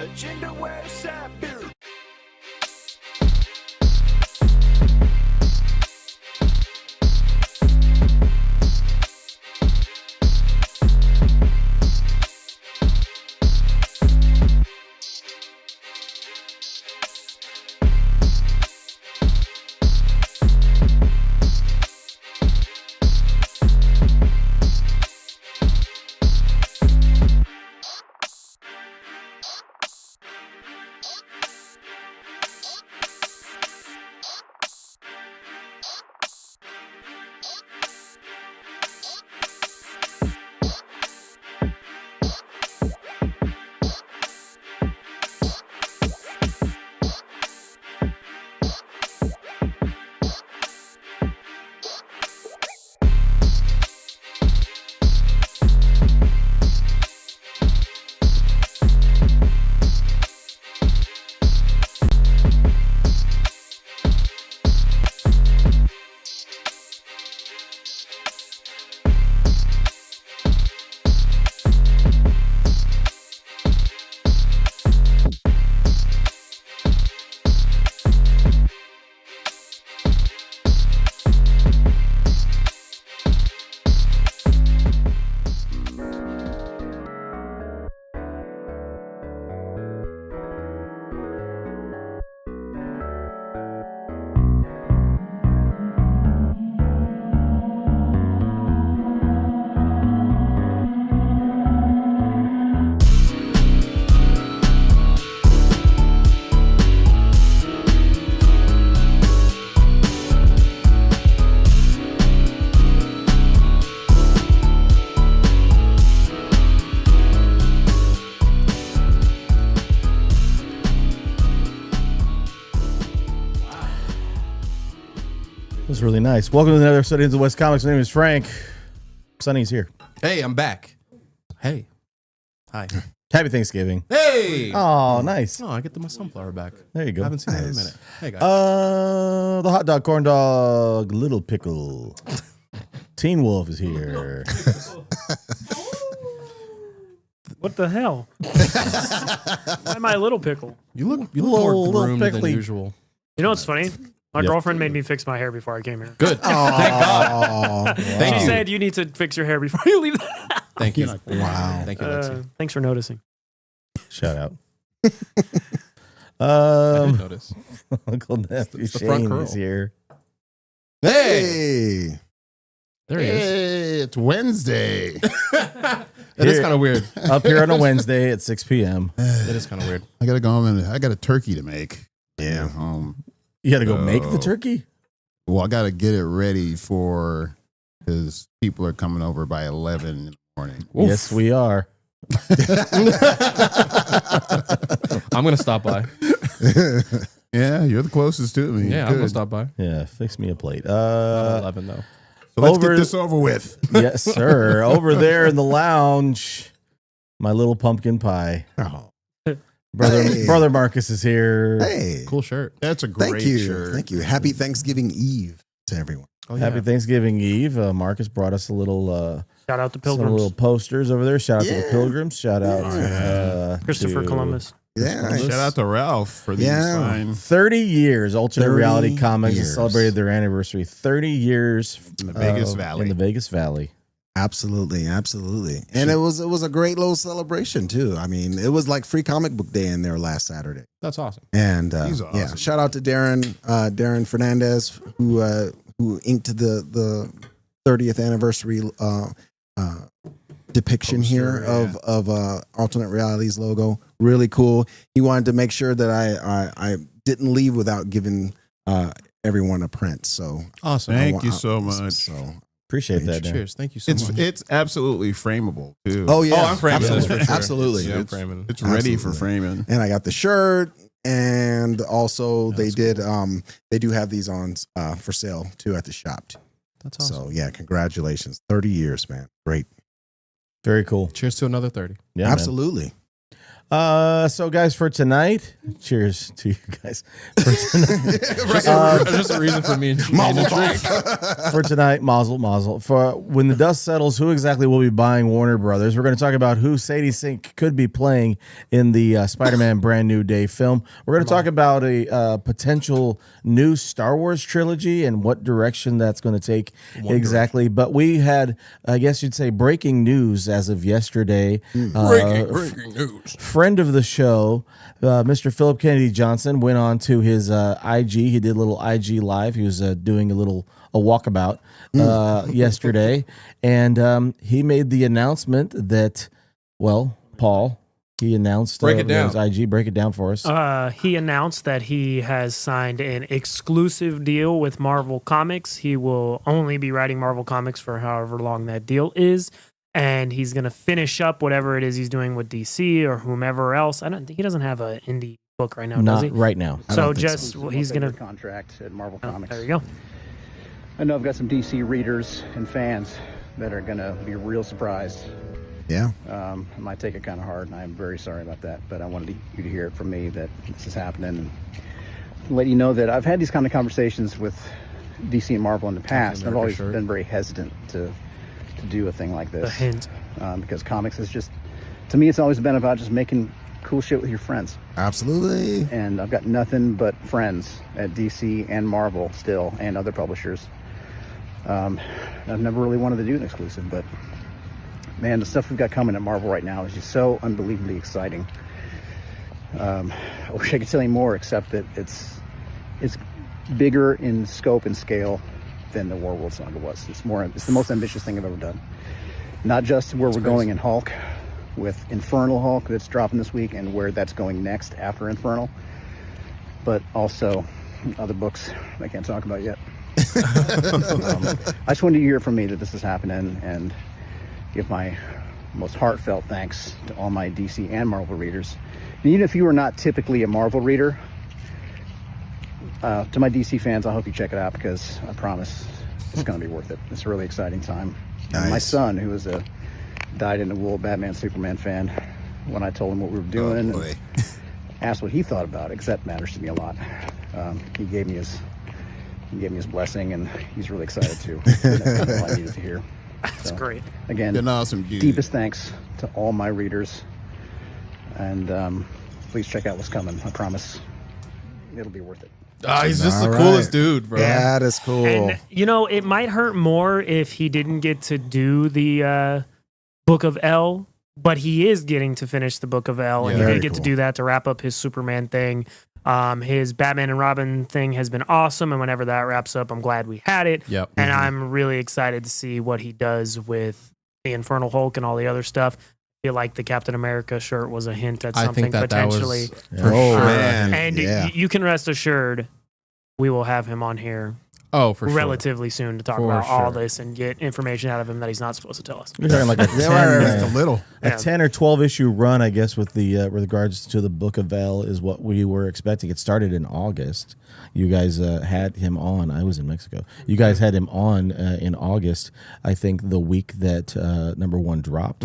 Agenda where Sabu. Was really nice. Welcome to another episode of the West Comics. My name is Frank. Sonny's here. Hey, I'm back. Hey. Hi. Happy Thanksgiving. Hey. Oh, nice. Oh, I get my sunflower back. There you go. I haven't seen that in a minute. Hey, guys. The hot dog, corn dog, little pickle. Teen Wolf is here. What the hell? Why am I a little pickle? you look little more groomed than pickly. usual. You know what's funny? My Yep. girlfriend made me fix my hair before I came here. Good. Thank God. Thank She you. said you need to fix your hair before you leave. Thank you. Wow. Thank you, Lexi. Thanks for noticing. Shout out. I did notice. Uncle Nephew It's the front Shane curl. is here. Hey. There he is. Hey, it's Wednesday. That is kind of weird. Up here on a Wednesday at 6 p.m. That is kind of weird. I gotta go home and I got a turkey to make. Yeah. Home. You got to go make the turkey? Well, I gotta get it ready for because people are coming over by 11 in the morning. Yes, we are. I'm going to stop by. Yeah, you're the closest to me. Yeah, I'm going to stop by. Yeah, fix me a plate. Not 11, though. So let's over- get this over with. Yes, sir. Over there in the lounge, my little pumpkin pie. Oh, Brother Marcus is here. Hey, Cool shirt. that's a great thank you. shirt. Thank you. Happy Thanksgiving Eve to everyone. Oh, Happy Thanksgiving Eve. Marcus brought us a little Shout out to some Pilgrims. little posters over there. Shout out to the Yeah. Pilgrims. Shout out to Christopher to Columbus. Yeah. Shout out to Ralph for these Yeah. fine 30 years. Alternate 30 Reality Comics has years. celebrated their anniversary. 30 years in the Vegas Valley. In the Vegas Valley. Absolutely, absolutely. And it was a great little celebration too. I mean, it was like free comic book day in there last Saturday. That's awesome. And He's yeah, awesome. shout out to Darren Fernandez who inked the 30th anniversary depiction Poster, here yeah. of Alternate Realities logo. Really cool. He wanted to make sure that I didn't leave without giving everyone a print. So Awesome. Thank you so much. So Appreciate that, Dan. Cheers. Thank you so much. It's absolutely frameable too. oh yeah, Oh, I'm framing this absolutely. for sure. Absolutely. Yeah, I'm It's- framing. It's ready for Absolutely. framing. And I got the shirt, and also That's they do have these on for sale too at the shop too. That's awesome. So yeah, congratulations, 30 years, man, great. Very cool. Cheers to another 30. Yeah, man. Absolutely. So guys, for tonight, cheers to you guys. For tonight, Just a reason for me and for tonight, mazel. For when the dust settles, who exactly will be buying Warner Brothers? We're going to talk about who Sadie Sink could be playing in the Spider-Man Brand New Day film. We're going to talk about a potential new Star Wars trilogy and what direction that's going to take exactly. But we had, I guess you'd say, breaking news as of yesterday. breaking news. Friend of the show, Mr. Philip Kennedy Johnson, went on to his IG. He did a little IG live. He was doing a walkabout yesterday, and he made the announcement that, well, Paul, he announced Break it down. his IG. Break it down for us. He announced that he has signed an exclusive deal with Marvel Comics. He will only be writing Marvel Comics for however long that deal is. And he's going to finish up whatever it is he's doing with DC or whomever else. He doesn't have an indie book right now, does Not he? right now. So just he's going to contract at Marvel Comics. There you go. I know I've got some DC readers and fans that are going to be real surprised. Yeah. I might take it kind of hard, and I'm very sorry about that. But I wanted you to hear it from me that this is happening, and let you know that I've had these kind of conversations with DC and Marvel in the past. I've always been very hesitant to do a thing like this. A hint. Because comics is just, to me, it's always been about just making cool shit with your friends. Absolutely. And I've got nothing but friends at DC and Marvel still, and other publishers. I've never really wanted to do an exclusive, but man, the stuff we've got coming at Marvel right now is just so unbelievably exciting. I wish I could tell you more, except that it's bigger in scope and scale than the Warworld Saga was. It's the most ambitious thing I've ever done. Not just where we're going in Hulk, with Infernal Hulk that's dropping this week, and where that's going next after Infernal, but also other books I can't talk about yet. I just wanted you to hear from me that this is happening, and give my most heartfelt thanks to all my DC and Marvel readers. And even if you are not typically a Marvel reader, to my DC fans, I hope you check it out, because I promise it's going to be worth it. It's a really exciting time. Nice. And my son, who is a dyed-in-the-wool Batman Superman fan, when I told him what we were doing, and asked what he thought about it, because that matters to me a lot. He gave me his blessing, and he's really excited too. That's kind of all I needed to hear. That's great. Again, You're an awesome dude. deepest thanks to all my readers, and please check out what's coming. I promise it'll be worth it. He's just All the coolest right. dude, bro. That is cool. And, it might hurt more if he didn't get to do the Book of L, but he is getting to finish the Book of L, and he Very did get to cool. do that to wrap up his Superman thing. His Batman and Robin thing has been awesome, and whenever that wraps up, I'm glad we had it. Yep. And I'm really excited to see what he does with the Infernal Hulk and all the other stuff. I feel like the Captain America shirt was a hint at I something think that potentially. was for Oh, sure. man. And Yeah. you can rest assured we will have him on here Oh, for sure. relatively soon to talk For about all sure. this and get information out of him that he's not supposed to tell us. You're talking like a 10, Just a little. a 10 or 12 issue run, I guess, with with regards to the Book of L is what we were expecting. It started in August. You guys had him on. I was in Mexico. You guys had him on in August, I think the week that #1 dropped.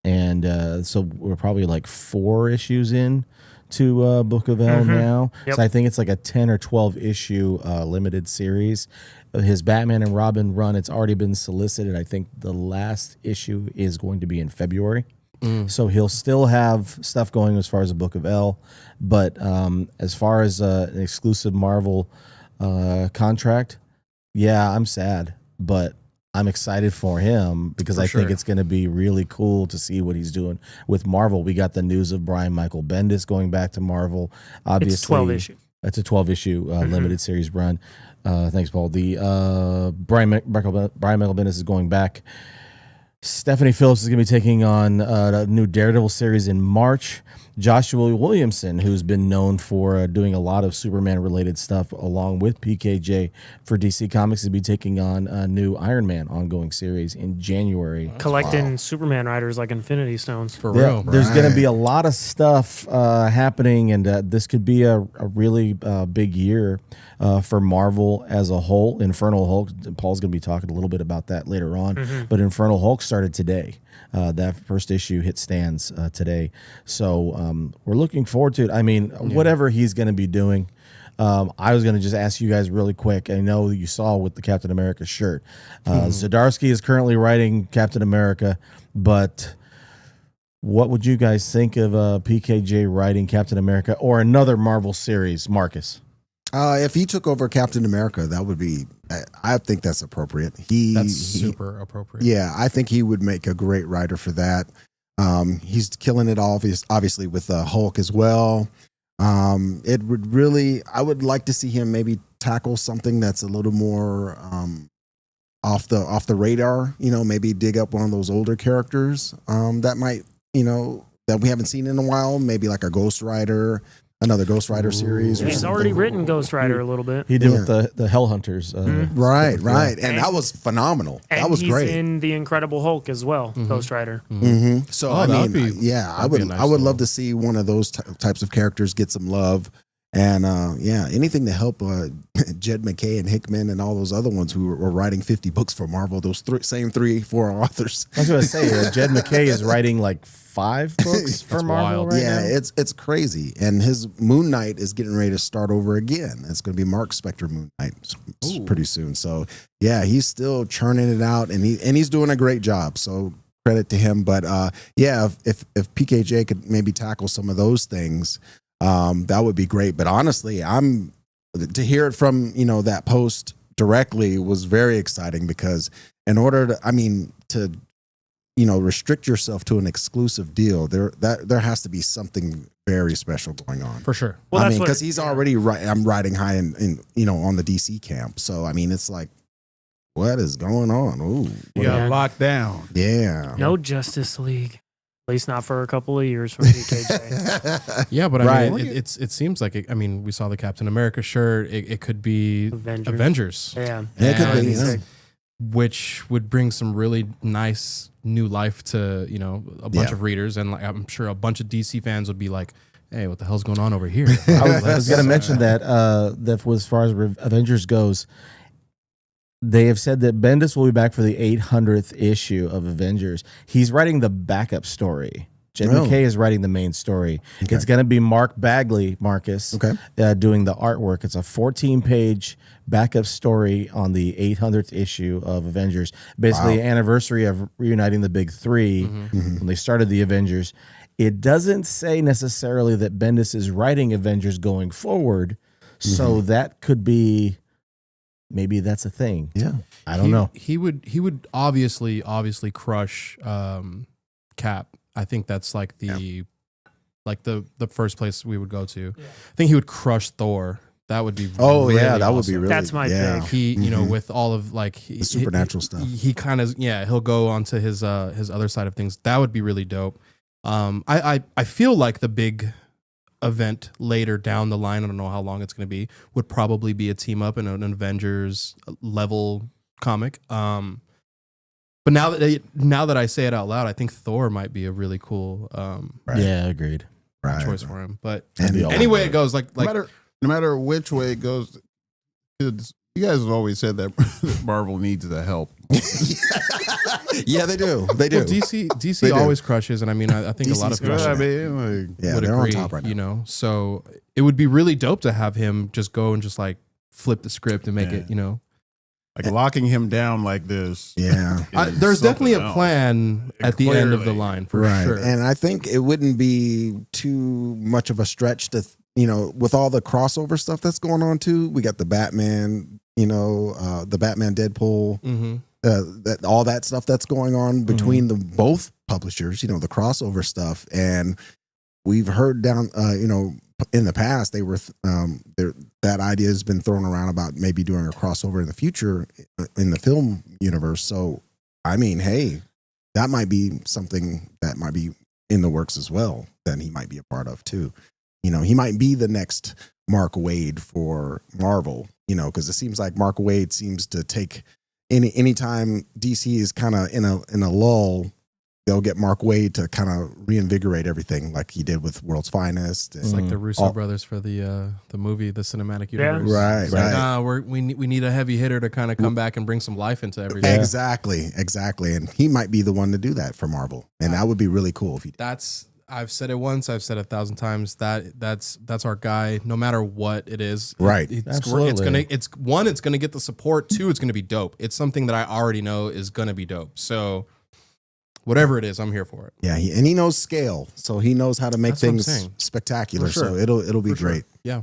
And so we're probably like 4 issues in to Book of L now. Yep. So I think it's like a 10 or 12 issue limited series. His Batman and Robin run, it's already been solicited. I think the last issue is going to be in February. So he'll still have stuff going as far as the Book of L. But as far as an exclusive Marvel contract, yeah, I'm sad. But I'm excited for him because I think it's going to be really cool to see what he's doing with Marvel. We got the news of Brian Michael Bendis going back to Marvel. Obviously, It's 12 issues. It's a 12 issue limited series run. Thanks, Paul. The Brian Michael Bendis is going back. Stephanie Phillips is going to be taking on a new Daredevil series in March. Joshua Williamson, who's been known for doing a lot of Superman-related stuff along with PKJ for DC Comics, will be taking on a new Iron Man ongoing series in January. Collecting Superman riders like Infinity Stones. For Yeah, real. there's going to be a lot of stuff happening, and this could be a really big year for Marvel as a whole. Infernal Hulk, Paul's going to be talking a little bit about that later on, but Infernal Hulk started today. That first issue hit stands today. So we're looking forward to it. I mean, whatever he's going to be doing. I was going to just ask you guys really quick. I know you saw with the Captain America shirt. Zdarsky is currently writing Captain America, but what would you guys think of PKJ writing Captain America or another Marvel series, Marcus? If he took over Captain America, that would be. I think that's appropriate. That's super appropriate. Yeah, I think he would make a great writer for that. He's killing it obviously with Hulk as well. It would really. I would like to see him maybe tackle something that's a little more off the radar. Maybe dig up one of those older characters that might that we haven't seen in a while. Maybe like a Ghost Rider. Another Ghost Rider series. Or He's something. already written Ghost Rider a little bit. He did with the Hell Hunters. Right. And that was phenomenal. That was great. He's in the Incredible Hulk as well, Ghost Rider. So Oh, I that'd mean, be- I that'd would be a nice I would love little- to see one of those types of characters get some love, and anything to help Jed McKay and Hickman and all those other ones who were writing 50 books for Marvel. Those same 3-4 authors. I was going to say, Jed McKay is writing like 5 books for That's Marvel wild. right Yeah, now. it's crazy, and his Moon Knight is getting ready to start over again. It's going to be Mark Spector Moon Knight pretty soon. So yeah, he's still churning it out, and he's doing a great job. So credit to him. But if PKJ could maybe tackle some of those things, that would be great. But honestly, to hear it from that post directly was very exciting, because in order to restrict yourself to an exclusive deal, there has to be something very special going on. For sure. Well, that's because he's already I'm riding high in on the DC camp. So it's like, what is going on? Ooh, You got locked down. yeah. No Justice League. At least not for a couple of years from PKJ. Yeah, but Right. I mean, it seems like we saw the Captain America shirt. It could be Avengers. Yeah. It could be, And- yeah. which would bring some really nice new life to a bunch Yeah. of readers, and I'm sure a bunch of DC fans would be like, "Hey, what the hell's going on over here?" I was going to mention that as far as Avengers goes, they have said that Bendis will be back for the 800th issue of Avengers. He's writing the backup story. Jed Oh. McKay is writing the main story. Okay. It's going to be Mark Bagley, Marcus, Okay. doing the artwork. It's a 14-page backup story on the 800th issue of Avengers. Basically, Wow. anniversary of reuniting the big three when they started the Avengers. It doesn't say necessarily that Bendis is writing Avengers going forward, so that could be maybe that's a thing. Yeah. I don't know. He would obviously crush Cap. I think that's like the first place we would go to. I think he would crush Thor. That would be Oh really yeah, that would be awesome. really. That's my yeah. pick. He with all of like The supernatural stuff. He kind of he'll go onto his other side of things. That would be really dope. I feel like the big event later down the line, I don't know how long it's going to be, would probably be a team up in an Avengers level comic. But now that I say it out loud, I think Thor might be a really cool Right. Yeah, agreed. Right. choice for him. But And anyway, it goes like No matter which way it goes, you guys have always said that Marvel needs the help. Yeah, they do. They do. well, DC They do. always crushes, and I mean, I think a lot of DC's people crushing I mean, like, Yeah, would they're agree. on top right now. You know, so it would be really dope to have him just go and just like flip the script and make Yeah. it. You know, like locking him down like this. Yeah. is there's definitely a something else. plan at the end of the Clearly. line for Right. sure. And I think it wouldn't be too much of a stretch to, with all the crossover stuff that's going on too. We got the Batman, the Batman Deadpool, hmm all that stuff that's going on between the both publishers, the crossover stuff. And we've heard down, in the past, they were, that idea has been thrown around about maybe doing a crossover in the future in the film universe. So, I mean, hey, that might be something that might be in the works as well, that he might be a part of too. He might be the next Mark Waid for Marvel, because it seems like Mark Waid seems to take anytime DC is kind of in a lull, they'll get Mark Waid to kind of reinvigorate everything like he did with World's Finest. It's like the Russo brothers for the movie, the cinematic universe. Right, It's like, right. nah, we need a heavy hitter to kind of come back and bring some life into everything. Exactly. And he might be the one to do that for Marvel. And that would be really cool if he did. I've said it once, I've said it 1,000 times. That's our guy, no matter what it is. Right. Absolutely. It's gonna get the support. 2, it's gonna be dope. It's something that I already know is gonna be dope. So whatever it is, I'm here for it. Yeah, he knows scale, so he knows how to make That's what I'm things saying. spectacular. For sure. So it'll be great. Yeah.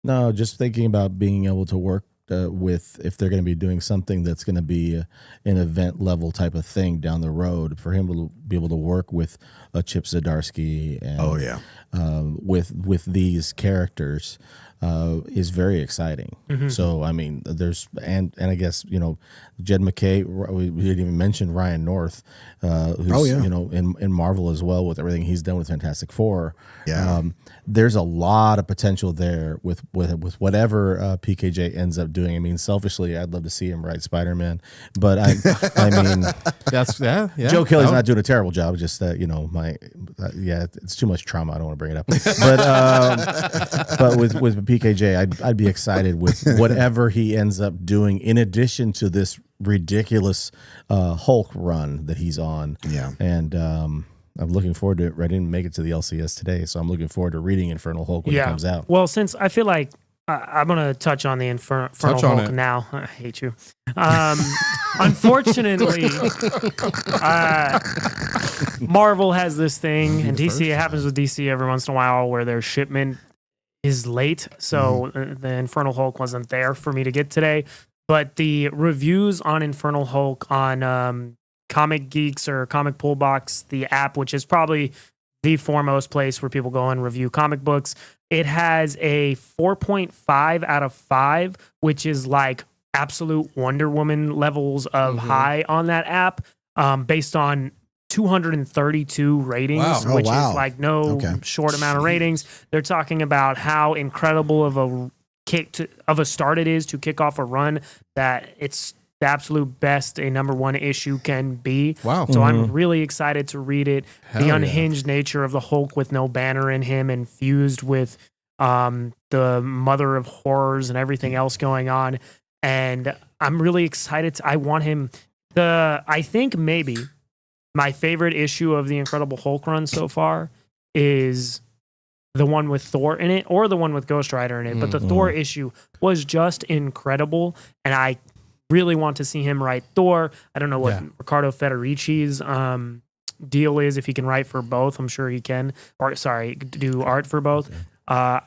No, just thinking about being able to work with, if they're going to be doing something that's going to be an event level type of thing down the road, for him to be able to work with a Chip Zdarsky and with these characters is very exciting. So I mean, there's and I guess Jed McKay. We didn't even mention Ryan North, who's in Marvel as well with everything he's done with Fantastic Four. Yeah. There's a lot of potential there with whatever PKJ ends up doing. I mean, selfishly, I'd love to see him write Spider-Man, but I mean, That's yeah. Joe Kelly's not doing a terrible job. It's just that it's too much trauma. I don't want to bring it up. But with PKJ, I'd be excited with whatever he ends up doing in addition to this ridiculous Hulk run that he's on. Yeah. And I'm looking forward to it. I didn't make it to the LCS today, so I'm looking forward to reading Infernal Hulk when it comes out. Well, since I feel like I'm going to touch on the Infernal Hulk now. I hate you. Unfortunately, Marvel has this thing, and DC, it happens with DC every once in a while, where their shipment is late. So the Infernal Hulk wasn't there for me to get today. But the reviews on Infernal Hulk on Comic Geeks or Comic Pull Box, the app, which is probably the foremost place where people go and review comic books, it has a 4.5 out of 5, which is like absolute Wonder Woman levels of high on that app, based on 232 ratings, Wow. which is like no short amount of ratings. They're talking about how incredible of a start it is to kick off a run, that it's the absolute best a number 1 issue can be. Wow. So I'm really excited to read it. Hell the yeah. unhinged nature of the Hulk with no banner in him, infused with the mother of horrors and everything else going on. And I'm really excited. I want him. I think maybe my favorite issue of the Incredible Hulk run so far is the one with Thor in it, or the one with Ghost Rider in it. But the Thor issue was just incredible, and I really want to see him write Thor. I don't know what Riccardo Federici's deal is, if he can write for both. I'm sure he can. Or do art for both. A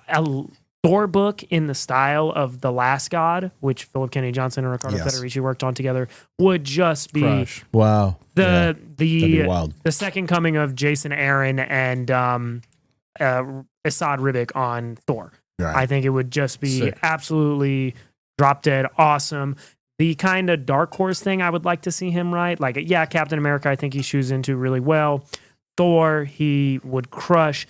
Thor book in the style of The Last God, which Philip Kennedy Johnson and Riccardo Federici worked on together, would just be Crush. Wow. That'd be the wild. the second coming of Jason Aaron and Assad Ribic on Thor. Right. I think it would just be Sick. absolutely drop dead awesome. The kind of Dark Horse thing I would like to see him write, like, Captain America, I think he shoes into really well. Thor, he would crush.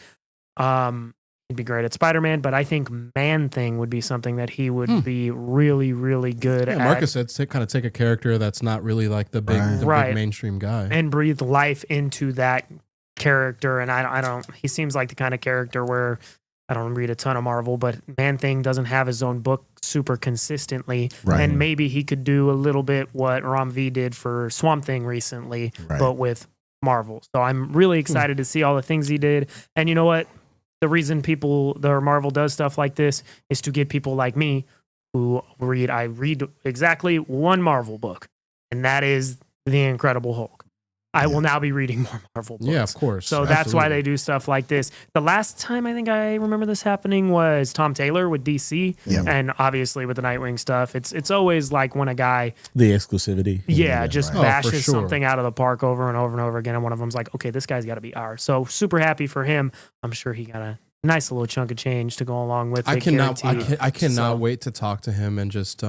He'd be great at Spider-Man, but I think Man-Thing would be something that he would be really, really good at. Marcus said take a character that's not really like the big mainstream guy. And breathe life into that character. And I don't, he seems like the kind of character where, I don't read a ton of Marvel, but Man-Thing doesn't have his own book super consistently. Right. And maybe he could do a little bit what Ram V did for Swamp Thing recently, but with Marvel. So I'm really excited to see all the things he did. And you know what? The reason Marvel does stuff like this is to get people like me who I read exactly one Marvel book, and that is The Incredible Hulk. I will now be reading more Marvel books. Yeah, of course. So that's why they do stuff like this. The last time I think I remember this happening was Tom Taylor with DC. Yeah. And obviously with the Nightwing stuff, it's always like when a guy The exclusivity. just for bashes sure. something out of the park over and over and over again, and one of them's like, okay, this guy's got to be ours. So super happy for him. I'm sure he got a nice little chunk of change to go along with. I cannot wait to talk to him and just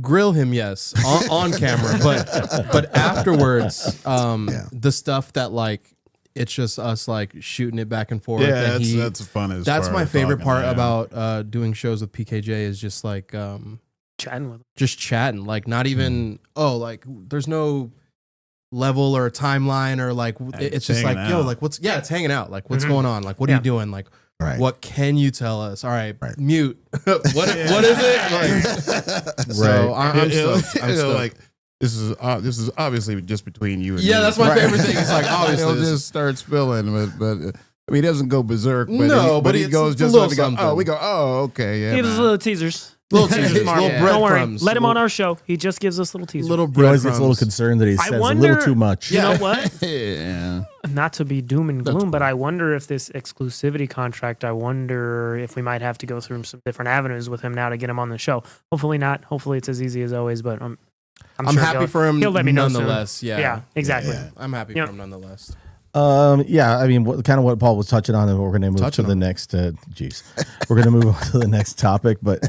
grill him, yes, on camera, but afterwards, the stuff that like it's just us like shooting it back and forth. Yeah, and that's fun. That's my favorite part about doing shows with PKJ is just like chatting with him. just chatting, like not even like there's no level or a timeline or like it's just like hanging yo, out. like what's it's hanging out. Like what's going on? Like what are you doing? Like Right. what can you tell us? All right, mute. what is it? Like, so I'm stoked. I'm stoked. Like this is obviously just between you and me. Yeah, that's my favorite thing. It's like obviously He'll this- just start spilling, but I mean, he doesn't go berserk. But No, but he it's goes a just little like we go. something. Oh, we go. Oh, okay, yeah. Give us man. little teasers. little teasers, Smart. little Don't worry. breadcrumbs. Let him on our show. He just gives us little teasers. little He always gets a little breadcrumbs. concerned that he I says a wonder- little too much. You know what? Yeah. Not to be doom and gloom, but I wonder if this exclusivity contract, I wonder if we might have to go through some different avenues with him now to get him on the show. Hopefully not. Hopefully it's as easy as always, but I'm I'm sure happy for him he'll let me know soon. nonetheless. Yeah. Yeah, exactly. Yeah. I'm happy Yep. for him nonetheless. Yeah, I mean, kind of what Paul was touching on, and we're going to move Touching to the on. next. We're going to move on to the next topic. But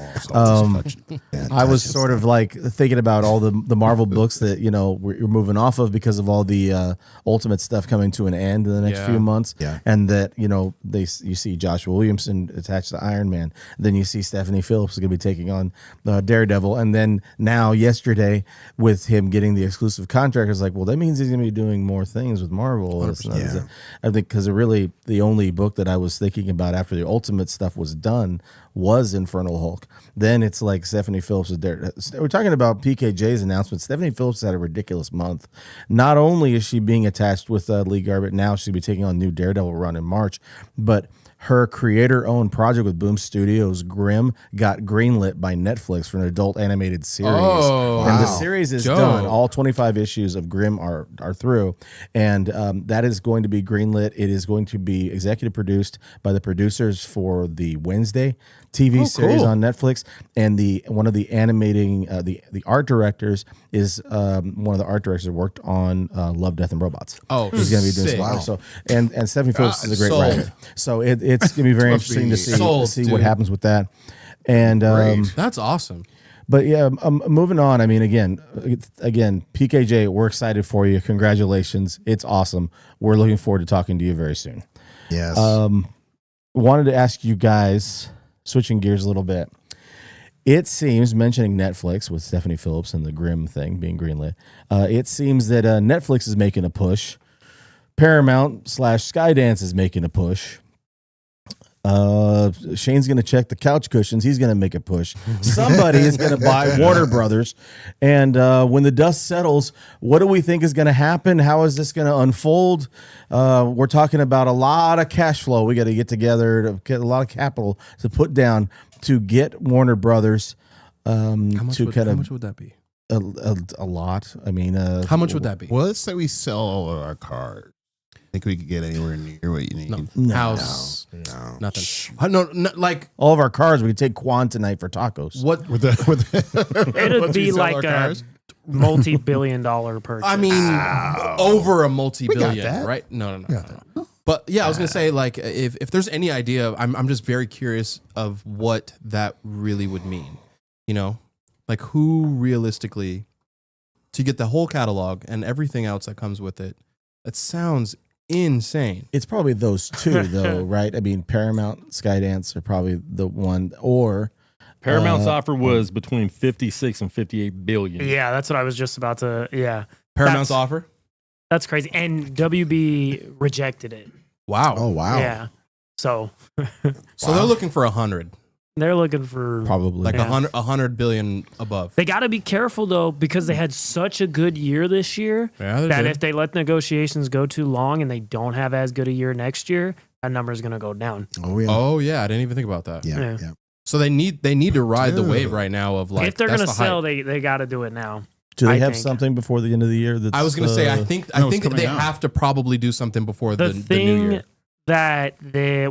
I was sort of like thinking about all the Marvel books that we're moving off of because of all the Ultimate stuff coming to an end in the next few months. Yeah. And that you see Joshua Williamson attached to Iron Man. Then you see Stephanie Phillips is going to be taking on Daredevil, and then now yesterday with him getting the exclusive contract, it's like, well, that means he's going to be doing more things with Marvel. And it's not- Yeah. I think because really the only book that I was thinking about after the Ultimate stuff was done was Infernal Hulk. Then it's like Stephanie Phillips is there. We're talking about PKJ's announcement. Stephanie Phillips had a ridiculous month. Not only is she being attached with Lee Garbett, now she'll be taking on a new Daredevil run in March, but her creator-owned project with Boom Studios, Grimm, got greenlit by Netflix for an adult animated series. Oh, and the wow. series is Dope. done. All 25 issues of Grimm are through, and that is going to be greenlit. It is going to be executive produced by the producers for the Wednesday TV series cool. on Netflix, and one of the animating the art directors is one of the art directors that worked on Love, Death, and Robots. Oh, He's going to be doing sick. some art. So and Stephanie Phillips is a great sold. writer. So it's going to be very Must interesting be to see sold, what dude. happens with that. And That's awesome. but yeah, moving on. I mean, again, PKJ, we're excited for you. Congratulations. It's awesome. We're looking forward to talking to you very soon. Yes. Wanted to ask you guys, switching gears a little bit. It seems, mentioning Netflix with Stephanie Phillips and the Grimm thing being greenlit, it seems that Netflix is making a push. Paramount / Skydance is making a push. Shane's going to check the couch cushions. He's going to make a push. Somebody is going to buy Warner Brothers. And when the dust settles, what do we think is going to happen? How is this going to unfold? We're talking about a lot of cash flow. We got to get together to get a lot of capital to put down to get Warner Brothers How much to would, kind how of much would that be? a lot. I mean, How much would that be? Well, let's say we sell all of our cars. Think we could get anywhere near what you need? No. House. no. Nothing. No, like all of our cars, we could take Quan tonight for tacos. what? With the It'd once we be sell like our a cars? multi-billion-dollar purchase. I mean, over a multi-billion, that. right? No. But yeah, I was gonna say, like, if there's any idea, I'm just very curious of what that really would mean. Like who realistically, to get the whole catalog and everything else that comes with it, that sounds insane. It's probably those two, though, right? I mean, Paramount, Skydance are probably the one, or Paramount's offer was between 56 and 58 billion. yeah, that's what I was just about to. Yeah, Paramount's That's- offer. that's crazy. And WB rejected it. Wow. Oh wow. Yeah, so So they're looking for 100, they're looking for probably like Yeah. 100 billion above. They got to be careful though, because they had such a good year this year Yeah, they that did. if they let negotiations go too long and they don't have as good a year next year, that number is going to go down. Oh yeah. Oh yeah, I didn't even think about that. yeah. yeah. Yeah. So they need to ride the Dude. wave right now of like if they're that's going to the hype. sell, they got to do it now. Do they I have think. something before the end of the year? That's, I was gonna say I think No, it's they coming out. have to probably do something before The the new thing year. that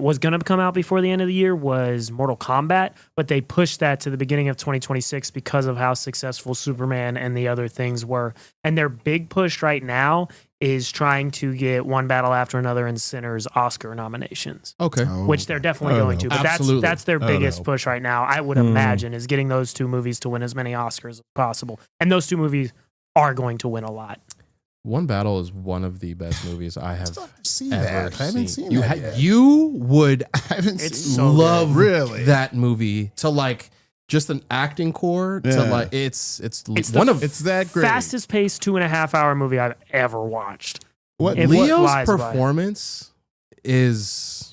was going to come out before the end of the year was Mortal Kombat, but they pushed that to the beginning of 2026 because of how successful Superman and the other things were. And their big push right now is trying to get One Battle After Another and Sinners Oscar nominations, Okay. Oh, which they're definitely Oh, going no. to. But Absolutely. that's their Oh, biggest no. push right now, I would imagine, is getting those two movies to win as many Oscars as possible. And those two movies are going to win a lot. One Battle is one of the best movies I have See ever that? I haven't seen you that yet. you would I haven't It's seen so love Really? that movie to like just an acting core to Yeah. like it's It's one the of It's that great. fastest paced 2.5 hour movie I've ever watched. What If Leo's lies by. performance is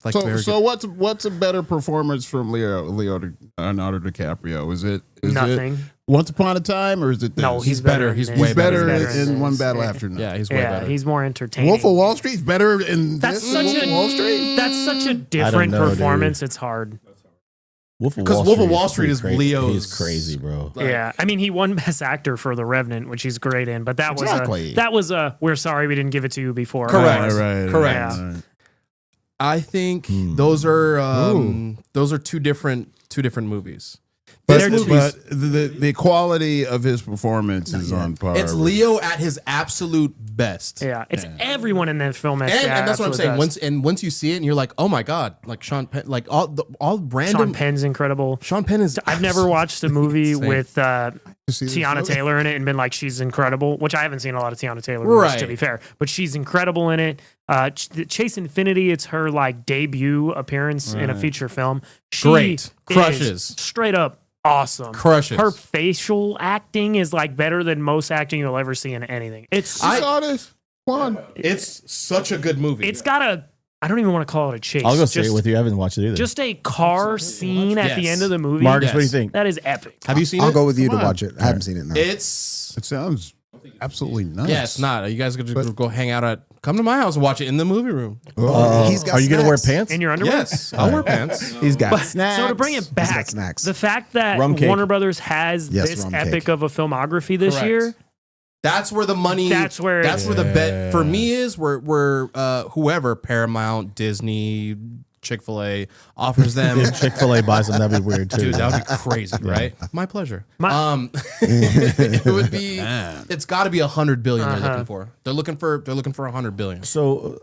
like so very so good. what's a better performance from Leonardo DiCaprio? Is it Nothing. Once Upon a Time, or is it this? No, he's better. better. He's in way this. better He's in this. One Battle Yeah. After Another. Yeah, he's way Yeah, better. he's more entertaining. Wolf of Wall Street's better in That's this such than Wolf of Wall a Street. that's such a different know, dude. performance. It's hard. Wolf of Because Wolf of Wall Street is pretty Leo's- He's crazy, bro. Like- Yeah, I mean, he won Best Actor for The Revenant, which he's great in. But that Exactly. was a we're sorry we didn't give it to you before. Correct. Right. I think Hmm. those are two different movies. But, This movie's- but the quality of his performance is on par. It's with- Leo at his absolute best. Yeah, it's everyone in that film. And that's what I'm saying. Once you see it and you're like, oh my god, like Sean Penn, like all random. Sean Penn's incredible. Sean Penn is. I've never watched a movie Insane. with You see this Tiana movie? Taylor in it and been like, she's incredible, which I haven't seen a lot of Tiana Taylor movies, to Right. be fair, but she's incredible in it. Chase Infinity, it's her like debut appearance in a feature film. She Great. is Crushes. straight up awesome. Crushes. Her facial acting is like better than most acting you'll ever see in anything. It's You saw this? Come on. It's such a good movie. it's got a, I don't even want to call it a chase. I'll go see Just- it with you. I haven't watched it either. Just a car scene at the Yes. end of the movie. Marcus, Yes. what do you think? That is epic. Have you seen I'll it? go with you to Come on. watch it. I haven't seen it. No. It's It sounds absolutely nuts. yeah, it's not. You guys could just go hang out at. Come to my house and watch it in the movie room. He's got Are you going to wear snacks. pants? In your underwear? Yes, I'll wear pants. He's got But- snacks. So to bring it got back, snacks. the fact that Rum cake. Warner Brothers has Yes, this rum epic cake. of a filmography this Correct. year, That's where the money. That's where- That's where the bet for me is. Where whoever Paramount, Disney, Chick-fil-A offers them. If Chick-fil-A buys them, that'd be weird too. Dude, that would be crazy, right? My pleasure. My- It would be. It's got to be 100 billion Uh-huh. they're looking for. They're looking for 100 billion. So,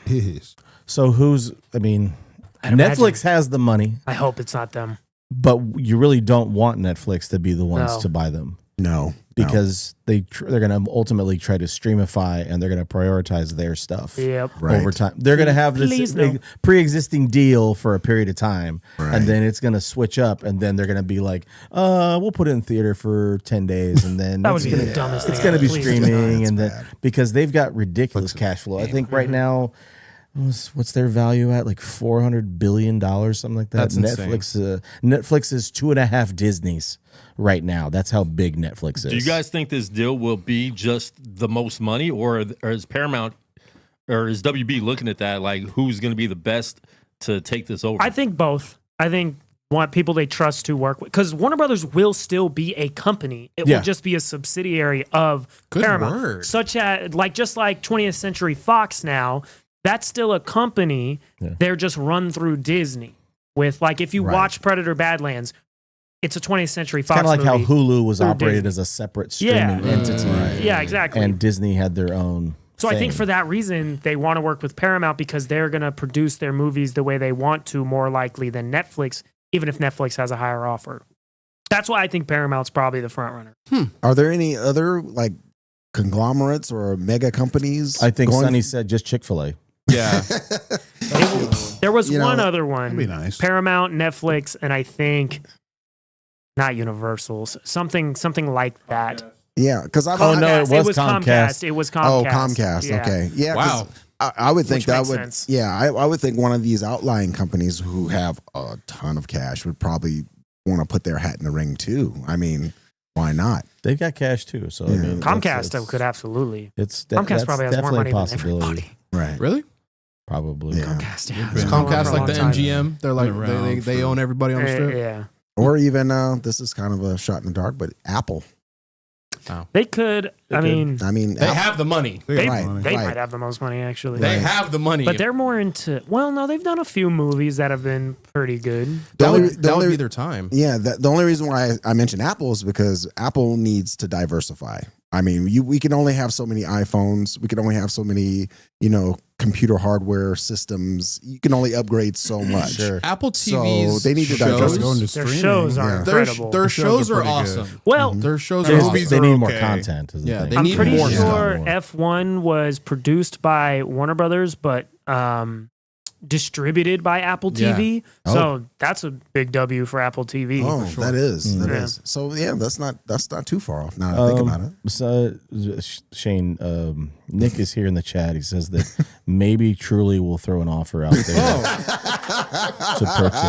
Yes. so who's? I mean, I'd Netflix imagine- has the money, I hope it's not them. but you really don't want Netflix to be the ones No. to buy them No, because they're going to ultimately try to streamify and they're going to prioritize their stuff. Yep. Right. Over time, they're going to have Please this no. pre-existing deal for a period of time, Right. and then it's going to switch up, and then they're going to be like, "We'll put it in theater for 10 days, and then That would it's be gonna- the dumbest thing. it's going to be Please do streaming, not. and then That's because they've got ridiculous cash flow. I think right now, what's their value at? Like $400 billion, something like that. That's insane. Netflix is 2.5 Disneys right now. That's how big Netflix is. Do you guys think this deal will be just the most money, or is Paramount or is WB looking at that like who's going to be the best to take this over? I think both. I think want people they trust to work with, because Warner Brothers will still be a company. It Yeah. will just be a subsidiary of Good Paramount. word. Such as just like 20th Century Fox now, that's still a company. Yeah. They're just run through Disney. With like if you Right. watch Predator Badlands, it's a 20th Century It's Fox kind of like how movie. Hulu was through operated Disney. as a separate Yeah. streaming entity, Yeah, exactly. and Disney had their own. So I think thing. for that reason, they want to work with Paramount because they're going to produce their movies the way they want to, more likely than Netflix, even if Netflix has a higher offer. That's why I think Paramount's probably the front runner. Are there any other like conglomerates or mega companies? I think going- Sonny said just Chick-fil-A. Yeah. There was You know, one other one. that'd be nice. Paramount, Netflix, and I think not Universal's. Something like that. Yeah, because I've Oh, no, Comcast. it was Comcast. It was Comcast. Oh, Comcast. Yeah. Okay. Yeah. 'cause Wow. I would think Which that makes would. sense. Yeah, I would think one of these outlying companies who have a ton of cash would probably want to put their hat in the ring too. I mean, why not? They've got cash too, so I Yeah. mean, Comcast that's- could absolutely. It's Comcast that's probably has more definitely money a than possibility. everybody. Right. Really? Probably. Yeah. Comcast, yeah. Been Comcast For a like long the time. MGM. They're like Been around they for- own everybody on the strip. Yeah. Or even this is kind of a shot in the dark, but Apple. They could. I mean, I mean, They Apple- have the money. they, Right, they right. might have the most money actually. They have the money. But they're more into. Well, no, they've done a few movies that have been pretty good. that only- would, the only- be their time. Yeah, the only reason why I mentioned Apple is because Apple needs to diversify. I mean, we can only have so many iPhones. We can only have so many, computer hardware systems. You can only upgrade so much. Sure. Apple So TV's they need to shows, diversify. Going to Their streaming. shows are yeah. incredible. their shows are pretty good. awesome. Well, Their shows They are just- awesome. they need more okay. content. Is the Yeah, thing. they I'm need pretty more sure stuff. F1 was produced by Warner Brothers, but distributed by Apple TV. So that's a big W for Apple TV. Oh, that is. That is. So yeah, that's not too far off now that I think about it. So Shane, Nick is here in the chat. He says that maybe Truly will throw an offer out there to purchase.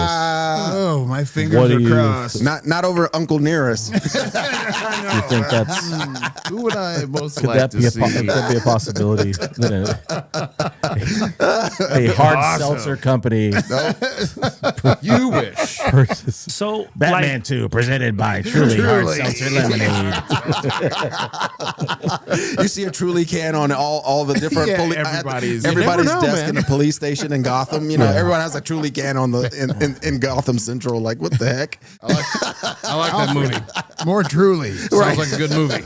Oh, my fingers are crossed. Not over Uncle Nearest. You think that's Who would I most could like that to be see? could that be a possibility? A hard seltzer company You wish. purchase So Batman 2 presented by Truly Hard Seltzer Lemonade. You see a Truly can on all the different Yeah, everybody's you never know, desk man. in the police station in Gotham. You know, everyone has a Truly can on in Gotham Central. Like, what the heck? I like that movie. More truly. Sounds like a good movie.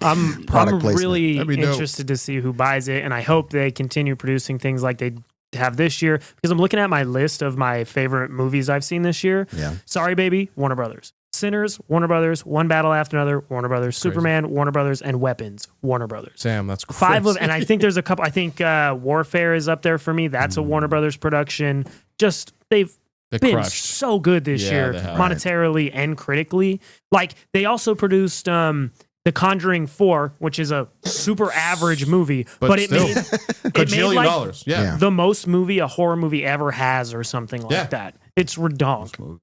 I'm Product placement. really That'd be dope. interested to see who buys it, and I hope they continue producing things like they have this year, because I'm looking at my list of my favorite movies I've seen this year. Yeah. Sorry Baby, Warner Brothers. Sinners, Warner Brothers. One Battle After Another, Warner Brothers. Superman, Warner Brothers. And Weapons, Warner Brothers. Sam, that's crazy. 5 of, and I think there's a couple. I think Warfare is up there for me. That's a Warner Brothers production. Just they've They been crushed. so good this Yeah, year, they have. monetarily and critically. Like, they also produced The Conjuring 4, which is a super average movie, but it still, made $1 like dollars. Yeah. the most movie a horror movie ever has, or something like that. It's redonk.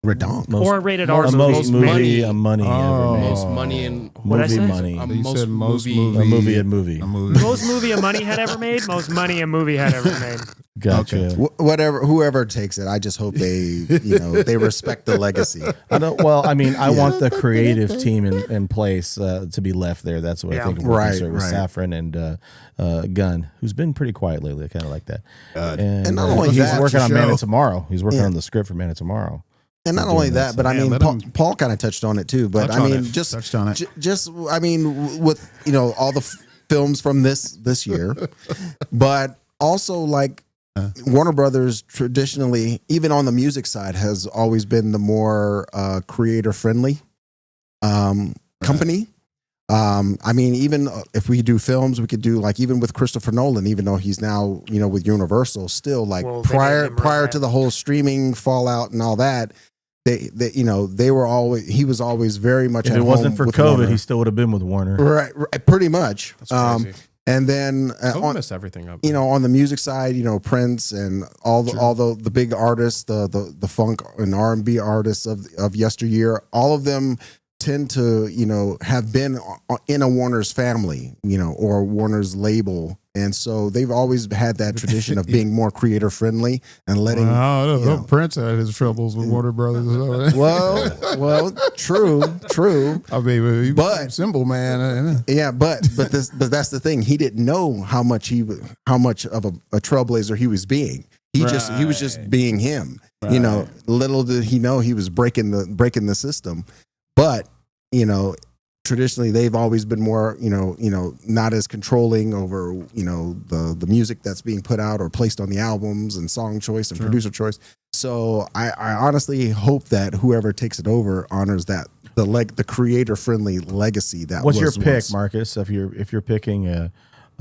Redonk. Or a rated R a movie. most movie a money ever made. Most money in What'd I Movie say? money. You most said most movie. A movie and movie. A movie. Most movie a money had ever made. Most money a movie had ever made. Gotcha. Whatever, whoever takes it, I just hope they respect the legacy. I don't. Well, I mean, I want the creative team in place to be left there. That's what I think. Right, With right. Safran and Gunn, who's been pretty quiet lately. I kind of like that. And not only he's that, working on Man show. of Tomorrow. He's working Yeah. on the script for Man of Tomorrow. And not only that, but I Yeah, mean, let Paul, him- Paul kind of touched on it too. But Touch I on mean, it. just Touched on it. just I mean, with all the films from this year, but also like Warner Brothers traditionally, even on the music side, has always been the more creator friendly company. I mean, even if we do films, we could do like even with Christopher Nolan, even though he's now with Universal, still like Well, they made him prior right. to the whole streaming fallout and all that. They were always he was always very much. If at it wasn't home for with COVID, Warner. he still would have been with Warner. right, pretty much. That's crazy. And then COVID messed everything up. on the music side, Prince and all the big artists, the funk and R&B artists of yesteryear, all of them tend to have been in a Warner's family, or Warner's label, and so they've always had that tradition of being more creator friendly and letting. Prince had his troubles with Warner Brothers. Well, true. I mean, he But- was a symbol man. Yeah, but that's the thing. He didn't know how much of a trailblazer he was being. He was just being him. Little did he know he was breaking the system. But traditionally they've always been more not as controlling over the music that's being put out or placed on the albums and song choice and producer choice. So I honestly hope that whoever takes it over honors that the creator friendly legacy that. What's your was pick, once. Marcus? If you're picking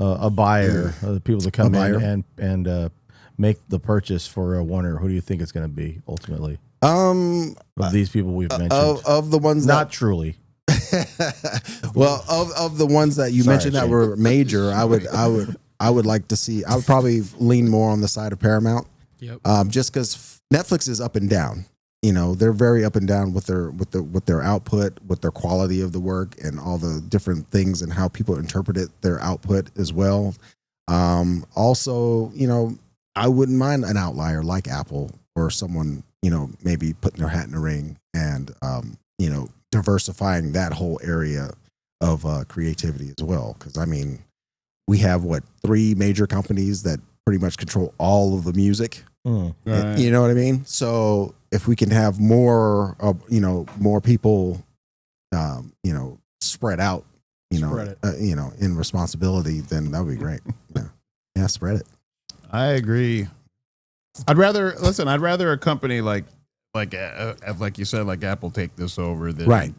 a buyer, people to come in and make the purchase for a Warner, who do you think it's going to be ultimately? Of these people we've mentioned, Of the ones not Truly. well, of the ones that you mentioned that Shane. were major, I would like to see. I would probably lean more on the side of Paramount. Yep. Just because Netflix is up and down. They're very up and down with their output, with their quality of the work, and all the different things and how people interpreted their output as well. Also, I wouldn't mind an outlier like Apple or someone maybe putting their hat in the ring and diversifying that whole area of creativity as well. Because I mean, we have 3 major companies that pretty much control all of the music. Right. You know what I mean? So if we can have more people, spread out, in responsibility, then that would be great. Yeah, spread it. I agree. I'd rather a company like you said, like Apple take this over than Right.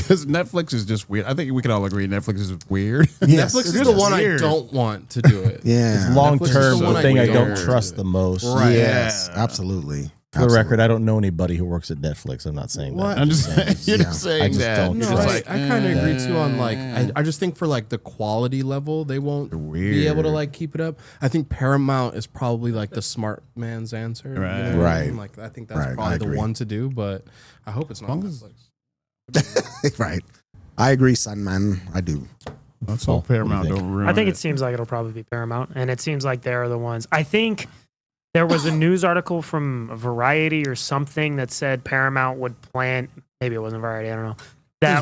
because Netflix is just weird. I think we can all agree Netflix is weird. Yes. Netflix is It the is one weird. I don't want to do it. Yeah. Long Netflix is term, the the one thing I I don't don't trust the most. Right. Yes, Yeah. absolutely. For the record, I don't know anybody who works at Netflix. I'm not saying What? that. I'm just saying, you're Yeah. just saying I just that. don't You're No, just trust like, I kind of agree too on like I just think for like the quality level they won't be able to weird. like keep it up. I think Paramount is probably like the smart man's answer. You know Right. what I Right. mean? Like I think that's Right, I probably the agree. one to do, but I hope it's not long as- Netflix. Right. I agree, son, man. I do. Let's Paul, hope Paramount what do you don't ruin I think it seems like it'll probably be Paramount, and it seems like they're the ones. I think there was a news article from Variety or something that said Paramount would plan. Maybe it wasn't Variety. I don't know.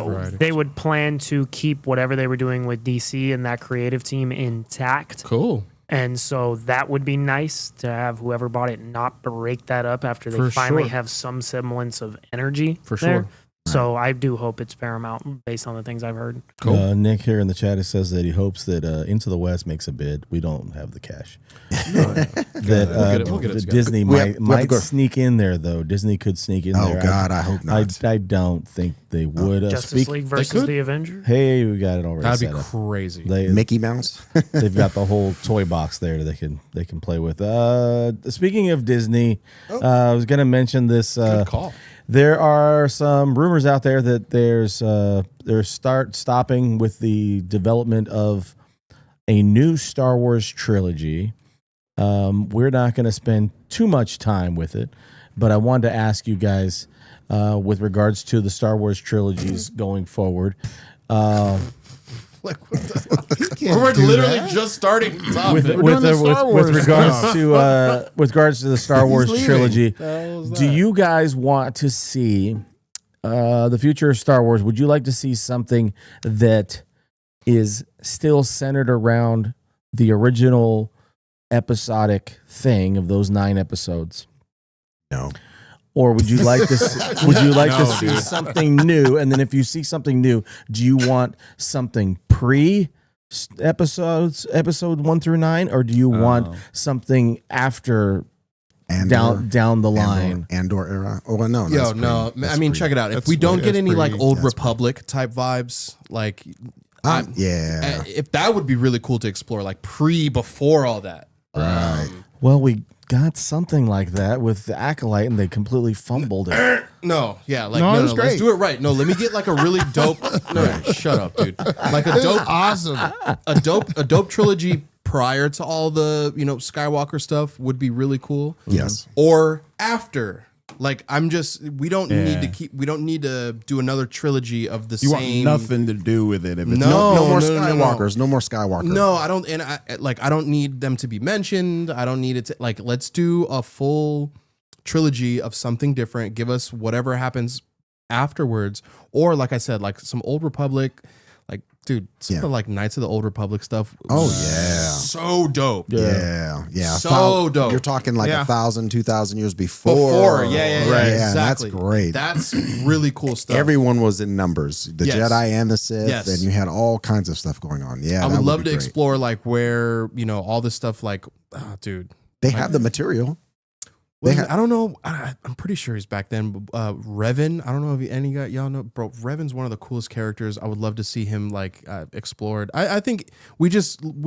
Variety. That they would plan to keep whatever they were doing with DC and that creative team intact. Cool. And so that would be nice to have whoever bought it not break that up after they For finally sure. have some semblance of energy. For there. sure. So I do hope it's Paramount based on the things I've heard. Cool. Nick here in the chat says that he hopes that Into the West makes a bid. We don't have the cash. That we'll get it that together. Disney We have to might go. sneak in there though. Disney could sneak in Oh there. God, I hope not. I don't think they would. Justice League versus could. the Avengers. Hey, we got it already That'd be set up. crazy. Mickey Mouse. They've got the whole toy box there that they can play with. Speaking of Disney, I was going to mention this. Good call. There are some rumors out there that they're stopping with the development of a new Star Wars trilogy. We're not going to spend too much time with it, but I wanted to ask you guys with regards to the Star Wars trilogies going forward. Like what the We're literally just starting the topic. With Wars regards stuff. to with regards to the Star Wars leaving. trilogy, hell is do that? you guys want to see the future of Star Wars? Would you like to see something that is still centered around the original episodic thing of those 9 episodes? No. Or would you like to to see something new? And then if you see something new, do you want something episode 1 through 9, or do you want something after down the line? Andor era. Oh no. Yo, that's no. that's I mean, pre- check it out. If that's we don't pre- get that's any like pre- old that's Republic type vibes, like yeah. if that would be really cool to explore, like before all that. Right. Well, we got something like that with the Acolyte, and they completely fumbled it. No, yeah, like No, no, it no, was let's great. do it right. No, let me get like a really dope. No, shut up, dude. Like a dope, awesome. a dope trilogy prior to all the Skywalker stuff would be really cool. Yes. Or after. Like we don't Yeah. need to do another trilogy of the You same. want nothing to do with it. If it's No. No more no, no, no. Skywalkers. No more Skywalker. No, I don't, and I don't need them to be mentioned. I don't need it to let's do a full trilogy of something different. Give us whatever happens afterwards, or like I said, like some Old Republic, like dude, some of the like Knights of the Old Republic stuff. Oh yeah. so dope. Yeah. Yeah. So dope. You're talking like Yeah. 1,000, 2,000 years before. Before, yeah, Yeah, that's exactly. great. That's really cool stuff. Everyone was in numbers. The Yes. Jedi and the Sith, Yes. and you had all kinds of stuff going on. Yeah, I that would love be to great. explore like where all this stuff. Like, dude. They have the material. They They ha- I don't know. I'm pretty sure he's back then. Revan. I don't know if any guy y'all know, bro. Revan's one of the coolest characters. I would love to see him like explored. I think we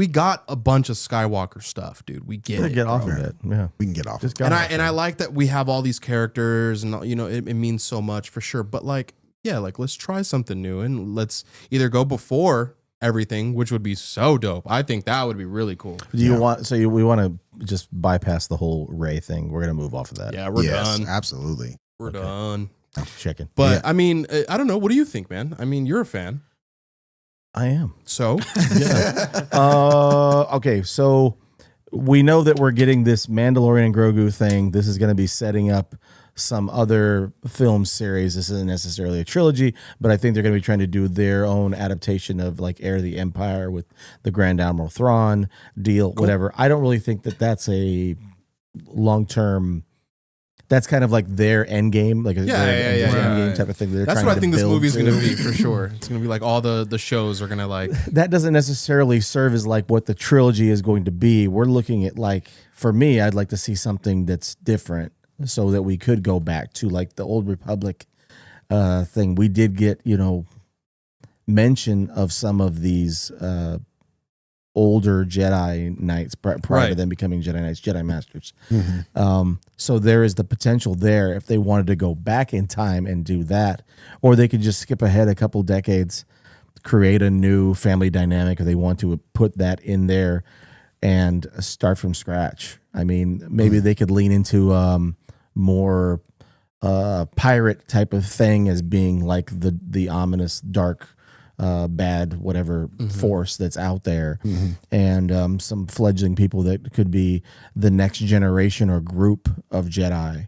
got a bunch of Skywalker stuff, dude. We get it. Get off bro. of it. Yeah. We can get off. Just of got And I like that we have all these characters, and it means so much for sure. But like, yeah, like let's try something new, and let's either go before everything, which would be so dope. I think that would be really cool. Do you want? So we want to just bypass the whole Ray thing. We're gonna move off of that. Yeah, we're yes, done. absolutely. We're done. Chicken. But I mean, I don't know. What do you think, man? I mean, you're a fan, I am. so Okay, so we know that we're getting this Mandalorian and Grogu thing. This is going to be setting up some other film series. This isn't necessarily a trilogy, but I think they're going to be trying to do their own adaptation of like Heir of the Empire with the Grand Admiral Thrawn deal, whatever. I don't really think that that's a long-term. That's kind of like their end game, like their end game type of thing. They're that's trying what I to think this build movie's to. going to be for sure. It's going to be like all the shows are going to like. That doesn't necessarily serve as like what the trilogy is going to be. We're looking at like, for me, I'd like to see something that's different so that we could go back to like the Old Republic thing. We did get, mention of some of these older Jedi Knights prior to them becoming Jedi Knights, Jedi Masters. So there is the potential there if they wanted to go back in time and do that, or they could just skip ahead a couple decades, create a new family dynamic, or they want to put that in there and start from scratch. I mean, maybe they could lean into more pirate type of thing as being like the ominous dark bad whatever force that's out there, and some fledgling people that could be the next generation or group of Jedi.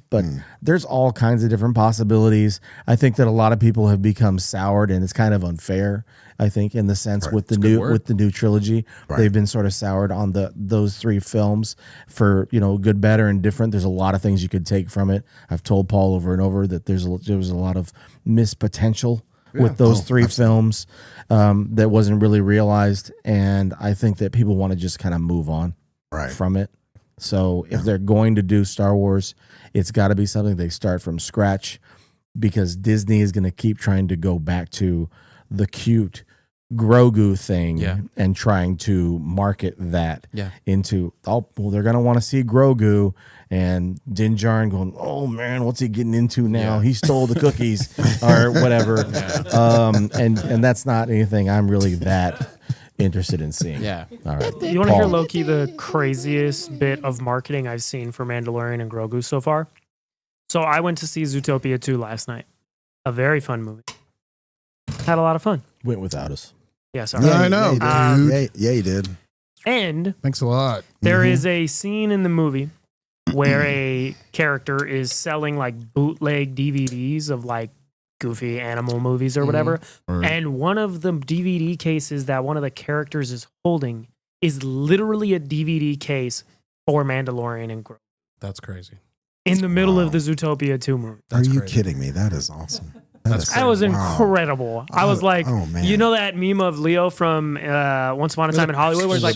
But there's all kinds of different possibilities. I think that a lot of people have become soured, and it's kind of unfair, I think, in the sense with the new trilogy. They've been sort of soured on those three films for, good, better, and different. There's a lot of things you could take from it. I've told Paul over and over that there was a lot of missed potential with those three films that wasn't really realized, and I think that people want to just kind of move on from it. So if they're going to do Star Wars, it's got to be something they start from scratch, because Disney is going to keep trying to go back to the cute Grogu thing and trying to market that into, they're going to want to see Grogu, and Din Djarin going, oh man, what's he getting into now? He stole the cookies or whatever. And that's not anything I'm really that interested in seeing. All right. You want to hear, Loki, the craziest bit of marketing I've seen for Mandalorian and Grogu so far? So I went to see Zootopia 2 last night. A very fun movie. Had a lot of fun. Went without us. Yeah, sorry. Yeah, I know. Yeah, you did. And Thanks a lot. there is a scene in the movie where a character is selling like bootleg DVDs of like goofy animal movies or whatever. And one of the DVD cases that one of the characters is holding is literally a DVD case for Mandalorian and Grogu. That's crazy. In the middle of the Zootopia 2 movie. Are you kidding me? That is awesome. That was incredible. I was like, you know that meme of Leo from Once Upon a Time in Hollywood where it's like,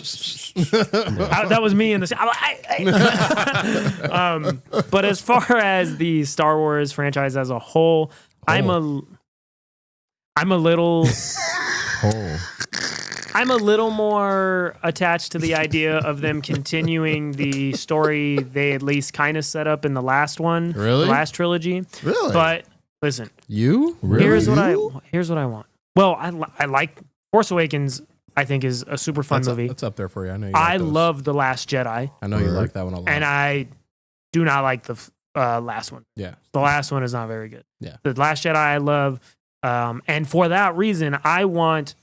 that was me in the but as far as the Star Wars franchise as a whole, I'm a little more attached to the idea of them continuing the story they at least kind of set up in the last one, the last trilogy. Really? But listen, here's what I want. Well, I like Force Awakens. I think is a super fun movie. That's up there for you. I know. I love The Last Jedi. I know you like that one a lot. And I do not like the last one. Yeah, the last one is not very good. Yeah, The Last Jedi I love, and for that reason, I want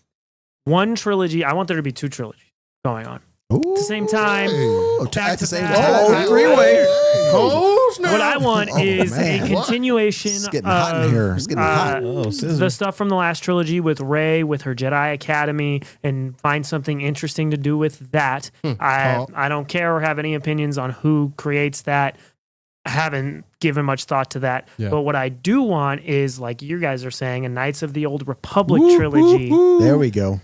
one trilogy. I want there to be two trilogies going on at the same time. At the same time. Oh, three-way. What I want is a continuation It's getting hot in here. It's getting hot. the stuff from the last trilogy with Rey, with her Jedi Academy, and find something interesting to do with that. I don't care or have any opinions on who creates that. I haven't given much thought to that. Yeah. But what I do want is, like you guys are saying, a Knights of the Old Republic trilogy. There we go.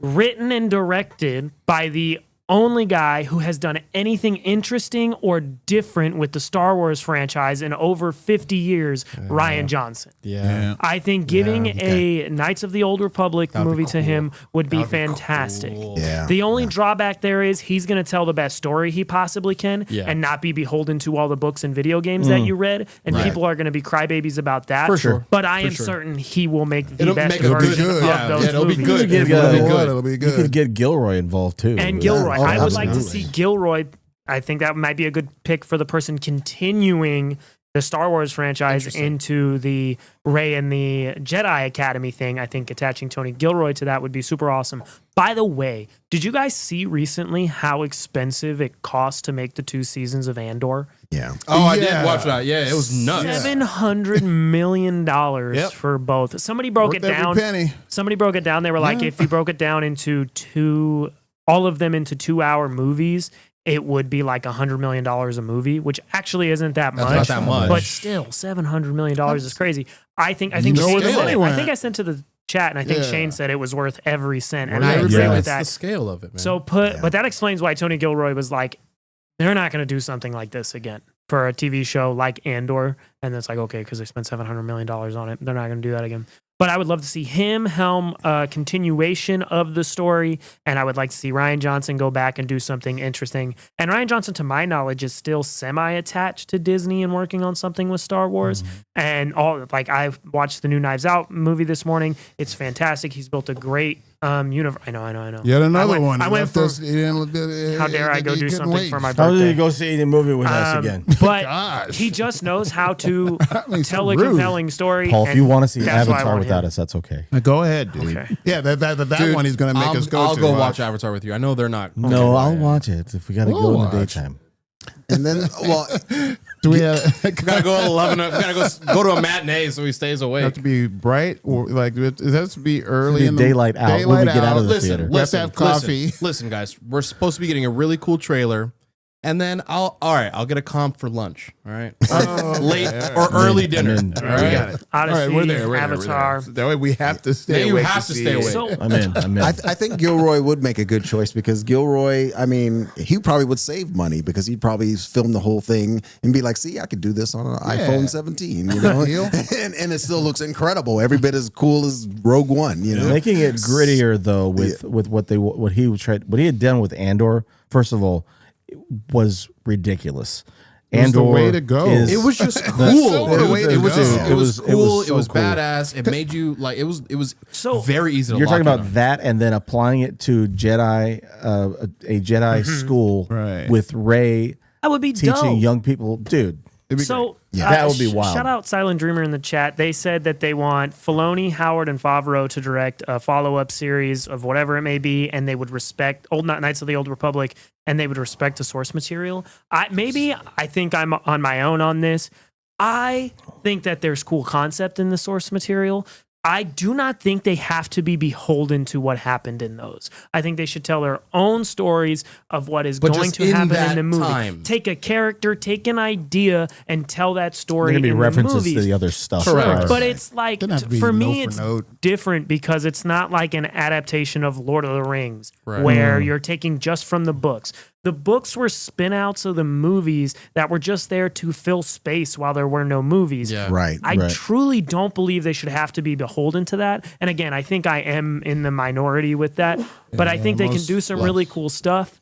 Written and directed by the only guy who has done anything interesting or different with the Star Wars franchise in over 50 years, Rian Johnson. Yeah. I think giving a Knights of the Old Republic movie to him would be fantastic. Yeah. The only drawback there is he's going to tell the best story he possibly can and not be beholden to all the books and video games that you read. And people are going to be crybabies about that. For sure. But I am certain he will make the best version of those it'll be movies. good. It'll be You good. could get Gilroy involved too. And Gilroy. I would like to absolutely. see Gilroy. I think that might be a good pick for the person continuing the Star Wars franchise into the Rey and the Jedi Academy thing. I think attaching Tony Gilroy to that would be super awesome. By the way, did you guys see recently how expensive it cost to make the 2 seasons of Andor? Yeah. Oh, I did watch that. Yeah, it was nuts. $700 million for both. Somebody broke it Worth every down. penny. Somebody broke it down. They were like, if you broke it down into all of them into 2-hour movies, it would be like $100 million a movie, which actually isn't that much. That's not that much. But still, $700 million is crazy. I think where Shane the said money it. I went. think I sent to the chat, and I think Shane said it was worth every cent, and Yeah, I agree it's with the that. scale of it, man. So but that explains why Tony Gilroy was like, they're not going to do something like this again for a TV show like Andor, and it's like, okay, because they spent $700 million on it, they're not going to do that again. But I would love to see him helm a continuation of the story, and I would like to see Rian Johnson go back and do something interesting. And Rian Johnson, to my knowledge, is still semi-attached to Disney and working on something with Star Wars. And I watched the new Knives Out movie this morning. It's fantastic. He's built a great universe. I know. Yet another one. I went for. How dare I go do something for my birthday? How did you go see the movie with us again? But Gosh. he just knows how to mean, tell so a rude. compelling story. Paul, if and you want to see that's why I Avatar want without him. us, that's okay. Go ahead, dude. Okay. Yeah, that Dude, one he's going to make us go I'll to. go watch Avatar with you. I know they're not. No, I'll watch it if we got to We'll go in the watch. daytime. And then, well, Do we have, We gotta go at 11. We gotta go to a matinee so he stays awake. have to be bright or like it has to be early Be in the daylight out when we get out of the theater. We have to have coffee. Listen, guys, we're supposed to be getting a really cool trailer, and then all right, I'll get a comp for lunch. All right, late or early dinner. I'm in. All right, We got it. Odyssey, All right, we're there. Avatar. That way we have to stay. Yeah, you awake have to see stay it. awake. So I'm in. I think Gilroy would make a good choice because Gilroy, I mean, he probably would save money because he'd probably film the whole thing and be like, see, I could do this on an iPhone 17, you know? Deal. and it still looks incredible. Every bit as cool as Rogue One, you know? Making it grittier though with what he had done with Andor. First of all, was ridiculous. It was the Andor way to go. is- It was just cool. the way to It was go. just, it was cool. It so was cool. badass. It made you like it was So- very easy to. You're talking lock about in on. that, and then applying it to Jedi, a Jedi school Right. with Rey that would be teaching dope. young people, dude. So That would be wild. Shout out Silent Dreamer in the chat. They said that they want Filoni, Howard, and Favreau to direct a follow-up series of whatever it may be, and they would respect Knights of the Old Republic, and they would respect the source material. I think I'm on my own on this. I think that there's cool concept in the source material. I do not think they have to be beholden to what happened in those. I think they should tell their own stories of what is But going just to in happen in that the movie. time. Take a character, take an idea, and tell that story There can be in references the to movies. the other stuff. Correct. But it's like, Doesn't have to be for me, note for it's note. different because it's not like an adaptation of Lord of the Rings Right. where you're taking just from the books. The books were spin-outs of the movies that were just there to fill space while there were no movies. Yeah. Right. I Right. truly don't believe they should have to be beholden to that. And again, I think I am in the minority with that. But I think they can do some really cool stuff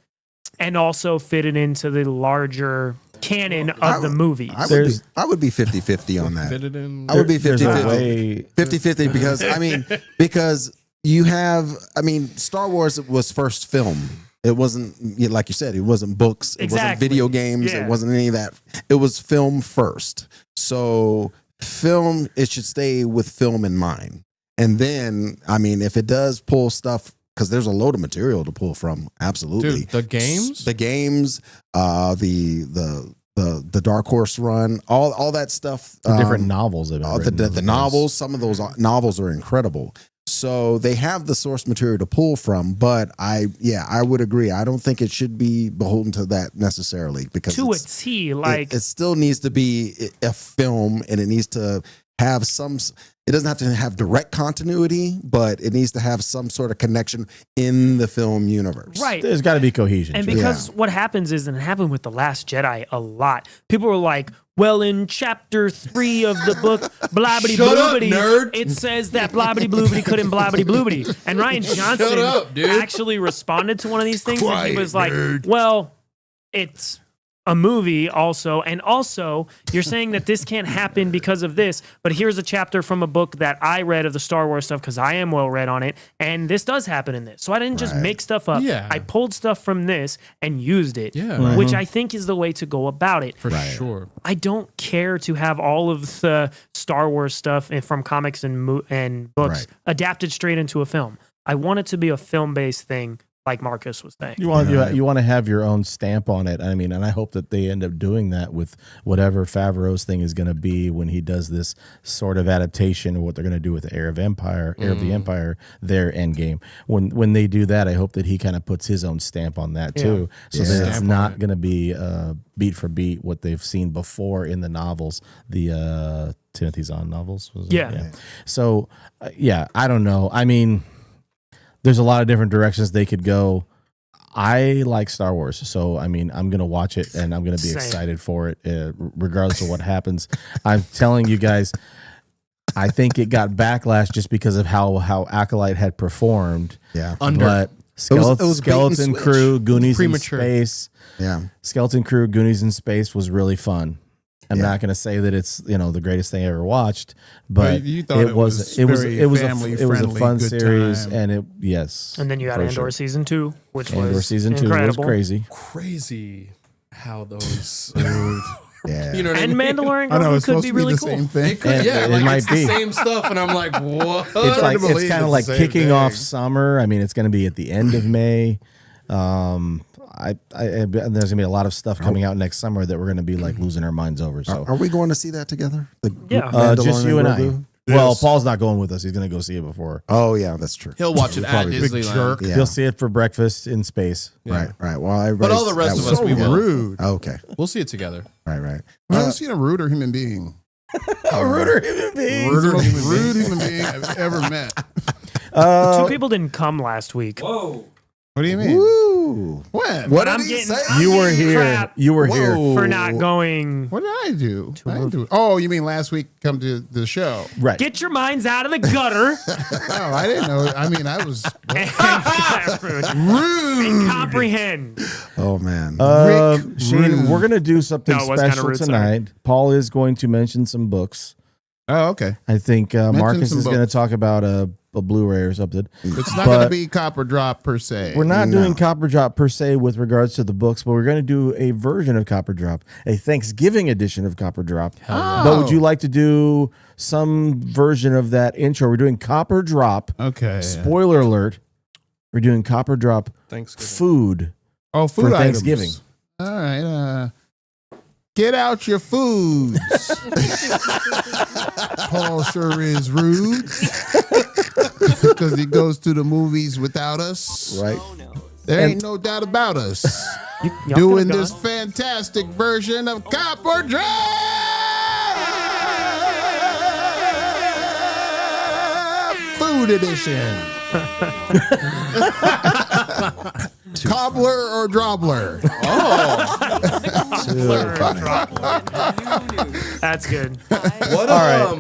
and also fit it into the larger canon of the movies. I would be 50-50 on that. Fit it in. I would be There's a 50-50. way. 50-50 because you have, Star Wars was first film. It wasn't, like you said, it wasn't books. It wasn't Exactly. video games. Yeah. It wasn't any of that. It was film first. So film, it should stay with film in mind. And then, if it does pull stuff, because there's a load of material to pull from, absolutely. Dude, the games? The games, the Dark Horse run, all that stuff. The different novels. That have been written. The novels, some of those novels are incredible. So they have the source material to pull from, but I would agree. I don't think it should be beholden to that necessarily because to a T, like it still needs to be a film, and it needs to have some. It doesn't have to have direct continuity, but it needs to have some sort of connection in the film universe. right. There's got to be cohesion. And to it. because what happens is, and it happened with The Last Jedi a lot, people were like, well, in chapter 3 of the book, blobbity Shut up, bloobity, nerd. it says that blobbity bloobity couldn't blobbity bloobity. And Ryan Johnson up, dude. actually responded to one of these things, and he was like, well, it's a movie also, and also you're saying that this can't happen because of this, but here's a chapter from a book that I read of the Star Wars stuff because I am well read on it, and this does happen in this. So I didn't just make stuff up. Yeah. I pulled stuff from this and used it, Yeah. which I think is the way to go about it. For sure. I don't care to have all of the Star Wars stuff from comics and books Right. adapted straight into a film. I want it to be a film-based thing, like Marcus was saying. You want you want to have your own stamp on it. And I hope that they end up doing that with whatever Favreau's thing is going to be when he does this sort of adaptation of what they're going to do with Heir of the Empire, their Endgame. When they do that, I hope that he kind of puts his own stamp on that too, so that it's not going to be beat for beat what they've seen before in the novels, the Timothy Zahn novels. Was it? Yeah. So I don't know. There's a lot of different directions they could go. I like Star Wars, so I'm going to watch it and I'm going to be Same. excited for it, regardless of what happens. I'm telling you guys, I think it got backlash just because of how Acolyte had performed. Yeah. But It was bait and Skeleton switch. Crew, Goonies Premature. in Space. Yeah. Skeleton Crew, Goonies in Space was really fun. I'm not going to say that it's the greatest thing I ever watched, but you thought it was very a family-friendly, fun good series, time. and And then you got for Andor sure. season 2, which Andor was season 2 incredible. was crazy. Crazy how those. Yeah. You know what I And mean? Mandalorian I know Grogu it's could supposed be to be really the cool. same thing. It could, And yeah, it like might it's be. the same stuff, and I'm like, what? It's hard to believe kind it's of like the same kicking off thing. summer. I mean, it's going to be at the end of May. There's gonna be a lot of stuff coming out next summer that we're gonna be like losing our minds over. So Are we going to see that together? The Yeah. just Mandalorian you and I. Grogu? Well, Yes. Paul's not going with us. He's gonna go see it before. Oh yeah, that's true. He'll watch it at Probably big Disneyland. jerk. Yeah. He'll see it for breakfast in space. Yeah. Right. Well, But all the rest of us, So we will. rude. Okay. We'll see it together. Right. I've never seen a ruder human being. A ruder human being. Rude human being I've ever met. Two people didn't come last week. What do you mean? Woo. When? What I'm did he getting- say? I'm You were getting here. crap You were here. for not going. What did I do? a I didn't movie. do- Oh, you mean last week come to the show? Right. Get your minds out of the gutter Oh, I didn't know. I mean, I was and comprehend. Oh man. Shane, Rude. we're gonna do something No, it was kinda special rude, sorry. tonight. Paul is going to mention some books. Oh, okay. I think Marcus some is going to books. talk about a Blu-ray or something. It's not But going to be Copper Drop per se. We're not No. doing Copper Drop per se with regards to the books, but we're going to do a version of Copper Drop, a Thanksgiving edition of Copper Drop. But would you like to do some version of that intro? We're doing Copper Drop. Okay. Spoiler alert. We're doing Copper Drop Thanksgiving. food. Oh, food for items. Thanksgiving. All right. Get out your foods. Paul sure is rude because he goes to the movies without us. Right. There ain't no doubt about us Y'all doing could've this gone. fantastic version of Copper Drop Food Edition. Cobbler or Drobbler? That's good. What are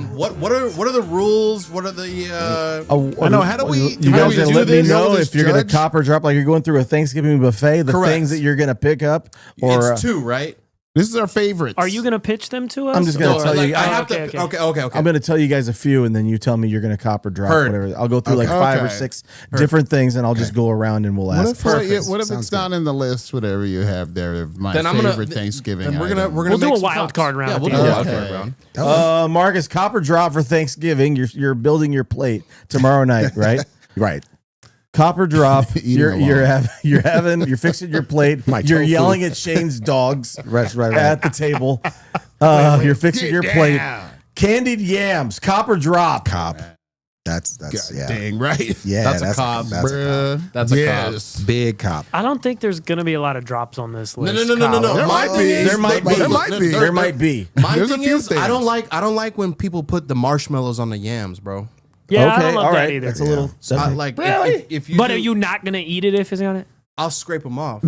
the rules? What are the I know, how do we- You how do guys we gonna do let me this? know This if you're gonna judge? Copper Drop like you're going through a Thanksgiving buffet, the Correct. things that you're gonna pick up, or it's two, right? This is our favorites. Are you going to pitch them to us? I'm just gonna Or- tell you- Like, I I- have okay, to. okay. Okay. I'm going to tell you guys a few, and then you tell me you're going to Copper Drop, Heard. whatever. I'll go through like 5 or Okay. 6 different things, and I'll just go around and we'll What ask. if, what if Sounds it's not in the list? Whatever you have there, of my Then I'm favorite gonna. Thanksgiving. Then we're gonna item. We'll do make a some wild cups. card round Yeah, at we'll the do a end. wild Okay. card round. Marcus, Copper Drop for Thanksgiving. You're building your plate tomorrow night, right? Right. Copper Drop. Eating you're fixing your plate. My You're tofu. yelling at Shane's dogs Right. at the table. You're fixing your plate. Candied yams. Copper Drop. Cop. That's yeah. Dang right. Yeah, That's a cob, That's a Bruh. That's a yes. big cop. I don't think there's going to be a lot of drops on this No. list. There Kyle. might be. There might be. There might be. There might be. My There's a thing few is, I things. don't like when people put the marshmallows on the yams, bro. Yeah, I Okay, don't love all that right. either. That's a little. I, like if you. But do- are you not going to eat it if it's on it? I'll scrape them off.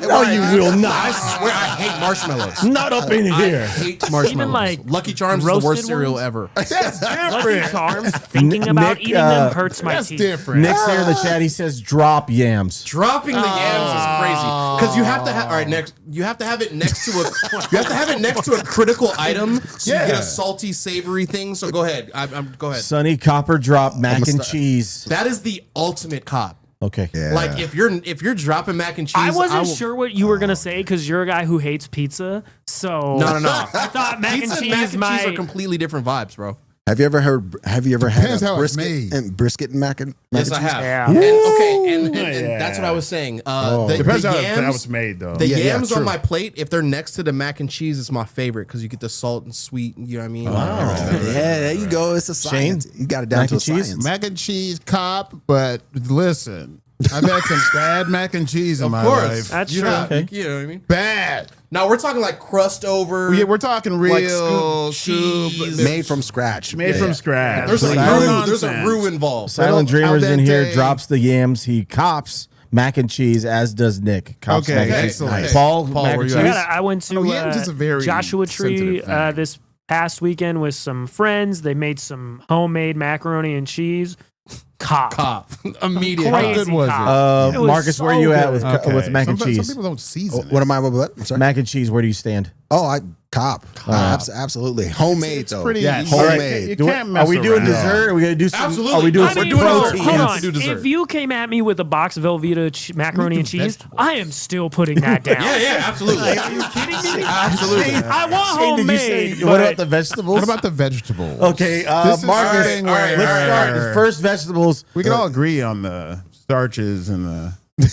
No, you will I not. swear, I hate marshmallows. Not up in I here. hate marshmallows. Even, like, Lucky Charms is the roasted worst cereal ones? ever. Lucky Charms, thinking about Nick, eating them hurts my That's teeth. different. Nick's here in the chat. He says, "Drop yams." Dropping the yams is crazy because you have to have. All right, next you have to have it next to a. You have to have it next to a critical item, so you get a salty, savory thing. So go ahead. Go ahead. Sonny, Copper Drop mac and cheese. That is the ultimate cop. Okay. Yeah. Like if you're dropping mac and cheese, I wasn't will- sure what you were gonna say because you're a guy who hates pizza. So No. I thought mac Pizza and and mac cheese and cheese are might. completely different vibes, bro. Have you ever had Depends a how it's brisket made. and brisket and mac and Yes, and I cheese? have. Yeah. And okay, and that's what I was saying. Depends the how yams, it's made, though. The Yeah, yams on true. my plate, if they're next to the mac and cheese, is my favorite because you get the salt and sweet. You know what I mean? Yeah, there you go. It's a science. You got it down Mac to a and cheese? science. Mac and cheese cop, but listen, I've had some bad mac and cheese in Of my course, life. That's you true. know, Okay. you know what I mean. Bad. Now we're talking like crust over. Yeah, we're talking like real scoop soup, cheese. Made from scratch. made from scratch. There's a No roux. nonsense. There's a roux involved. Silent Little Dreamers al in here dente. drops the yams. He cops mac and cheese, as does Nick. Cops Okay, mac and cheese. excellent. Nice. Paul, Paul, mac where and you cheese. at? I went to yams is a very Joshua Tree sensitive thing. this past weekend with some friends. They made some homemade macaroni and cheese. Cop. Immediate. Crazy How good was cop. it? It was Marcus, so where you at with, good. with mac and Some cheese? people don't season it. What am I? What? I'm sorry. Mac and cheese, where do you stand? Oh, Cop. Absolutely. Homemade, though. pretty Yes. easy. Homemade. You Do we- can't are mess we doing around. dessert? Are we gonna do some? Absolutely. Are we doing I some mean, protein? hold on. to do dessert. If you came at me with a box of Velveeta macaroni and cheese, I am still putting that down. Yeah, absolutely. Like, are you kidding me? Absolutely. I want Shane, did you say, homemade. what about but- the vegetables? What about the vegetables? Okay, This is Marcus, something let's where- start. The first vegetables. We can all agree on the starches and the, but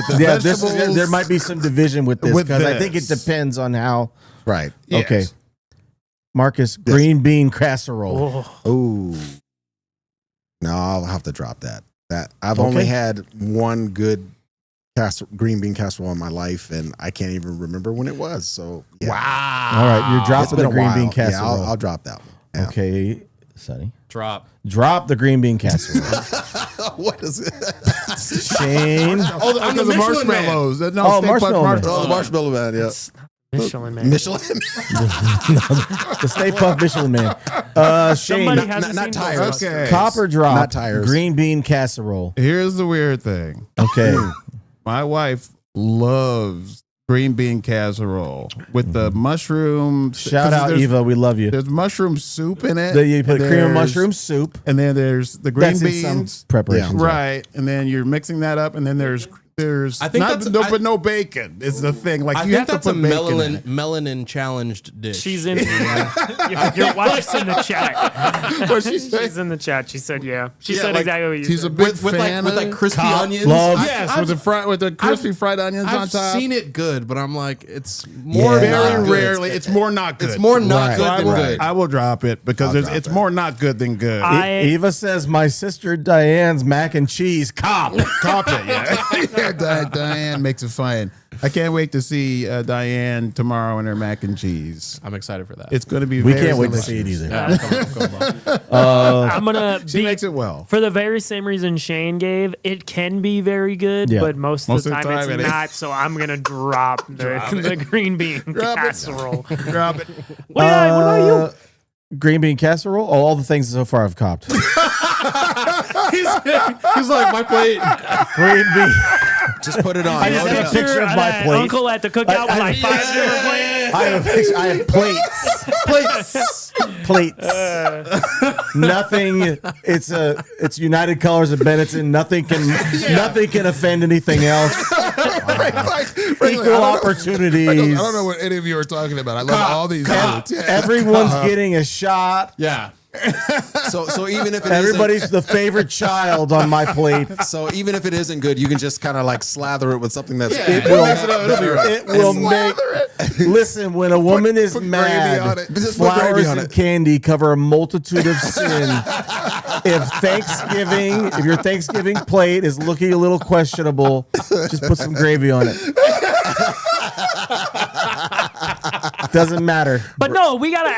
the Yeah, vegetables. there might be some division with this With because I think it this. depends on how. Right. Yes. Okay, Marcus, green bean casserole. Oh, Ooh. No, I'll have to drop that. I've Okay. only had one good green bean casserole in my life, and I can't even remember when it was. So yeah. All right, you're It's dropping been the a green while. bean Yeah, casserole. I'll drop that one. Yeah. Okay, Sonny, Drop. drop the green bean casserole. What is it? Shane, Oh, I'm the Because of Michelin Man. marshmallows. No, Oh, Stay Puft marshmallow man. Oh, the marshmallow man. Yeah. it's Michelin Man. Michelin. the Stay Puft Michelin Man. Shane, Somebody hasn't not seen tires. those. Okay. copper drop, Not tires. green bean casserole. Here's the weird thing. Okay, My wife loves green bean casserole with the mushroom. shout 'cause out there's- Eva, we love you. There's mushroom soup in it. You put and cream of there's- mushroom soup. and then there's the green That's in some beans. preparations. Right, and then you're mixing that up, and then there's I think not, that's- no, I- but no bacon is the thing. Like I you think have to that's a put bacon in it. melanin challenged dish. She's in. Your wife's in the chat. What'd she say? She's in the chat. She said, "Yeah." She Yeah, said like, exactly what you She's a said. big with fan like of crispy cop. onions. Love. Yes, with the crispy fried onions on I've top. seen it good, but I'm like, it's more Yeah. not Very good. rarely. It's more not good. It's more not Right. good So I than will, good. I will drop it because I'll drop it's it. more not good than good. Eva says my sister Diane's mac and cheese cop. Cop it, yeah. Yeah, Diane makes it fun. I can't wait to see Diane tomorrow in her mac and cheese. I'm excited for that. It's going to be. We very can't wait to delicious. see it either. I'm gonna She be makes it well. for the very same reason Shane gave. It can be very good, Yeah. but most of the time it it's is. not. So I'm gonna drop the green bean Drop it. casserole. Drop it. What about you? Green bean casserole? Oh, all the things so far I've copped. He's like, my plate. Green bean. Just put it on. I just Load have it a up. picture of my that plate. uncle at the cookout with like 5 different plates. I have a picture. I have plates. Plates. Nothing. It's United Colors of Benetton. Nothing can offend anything else. Equal opportunities. I don't know what any of you are talking about. I love all these foods. Yeah. Everyone's getting a shot. Yeah. So even if it Everybody's the favorite child on my plate. isn't, so even if it isn't good, you can just kind of like slather it with something that's It will. It will make. Listen, when a woman is put gravy on mad, it. Just put gravy flowers on and it. candy cover a multitude of sin. If your Thanksgiving plate is looking a little questionable, just put some gravy on it. Doesn't matter. But we gotta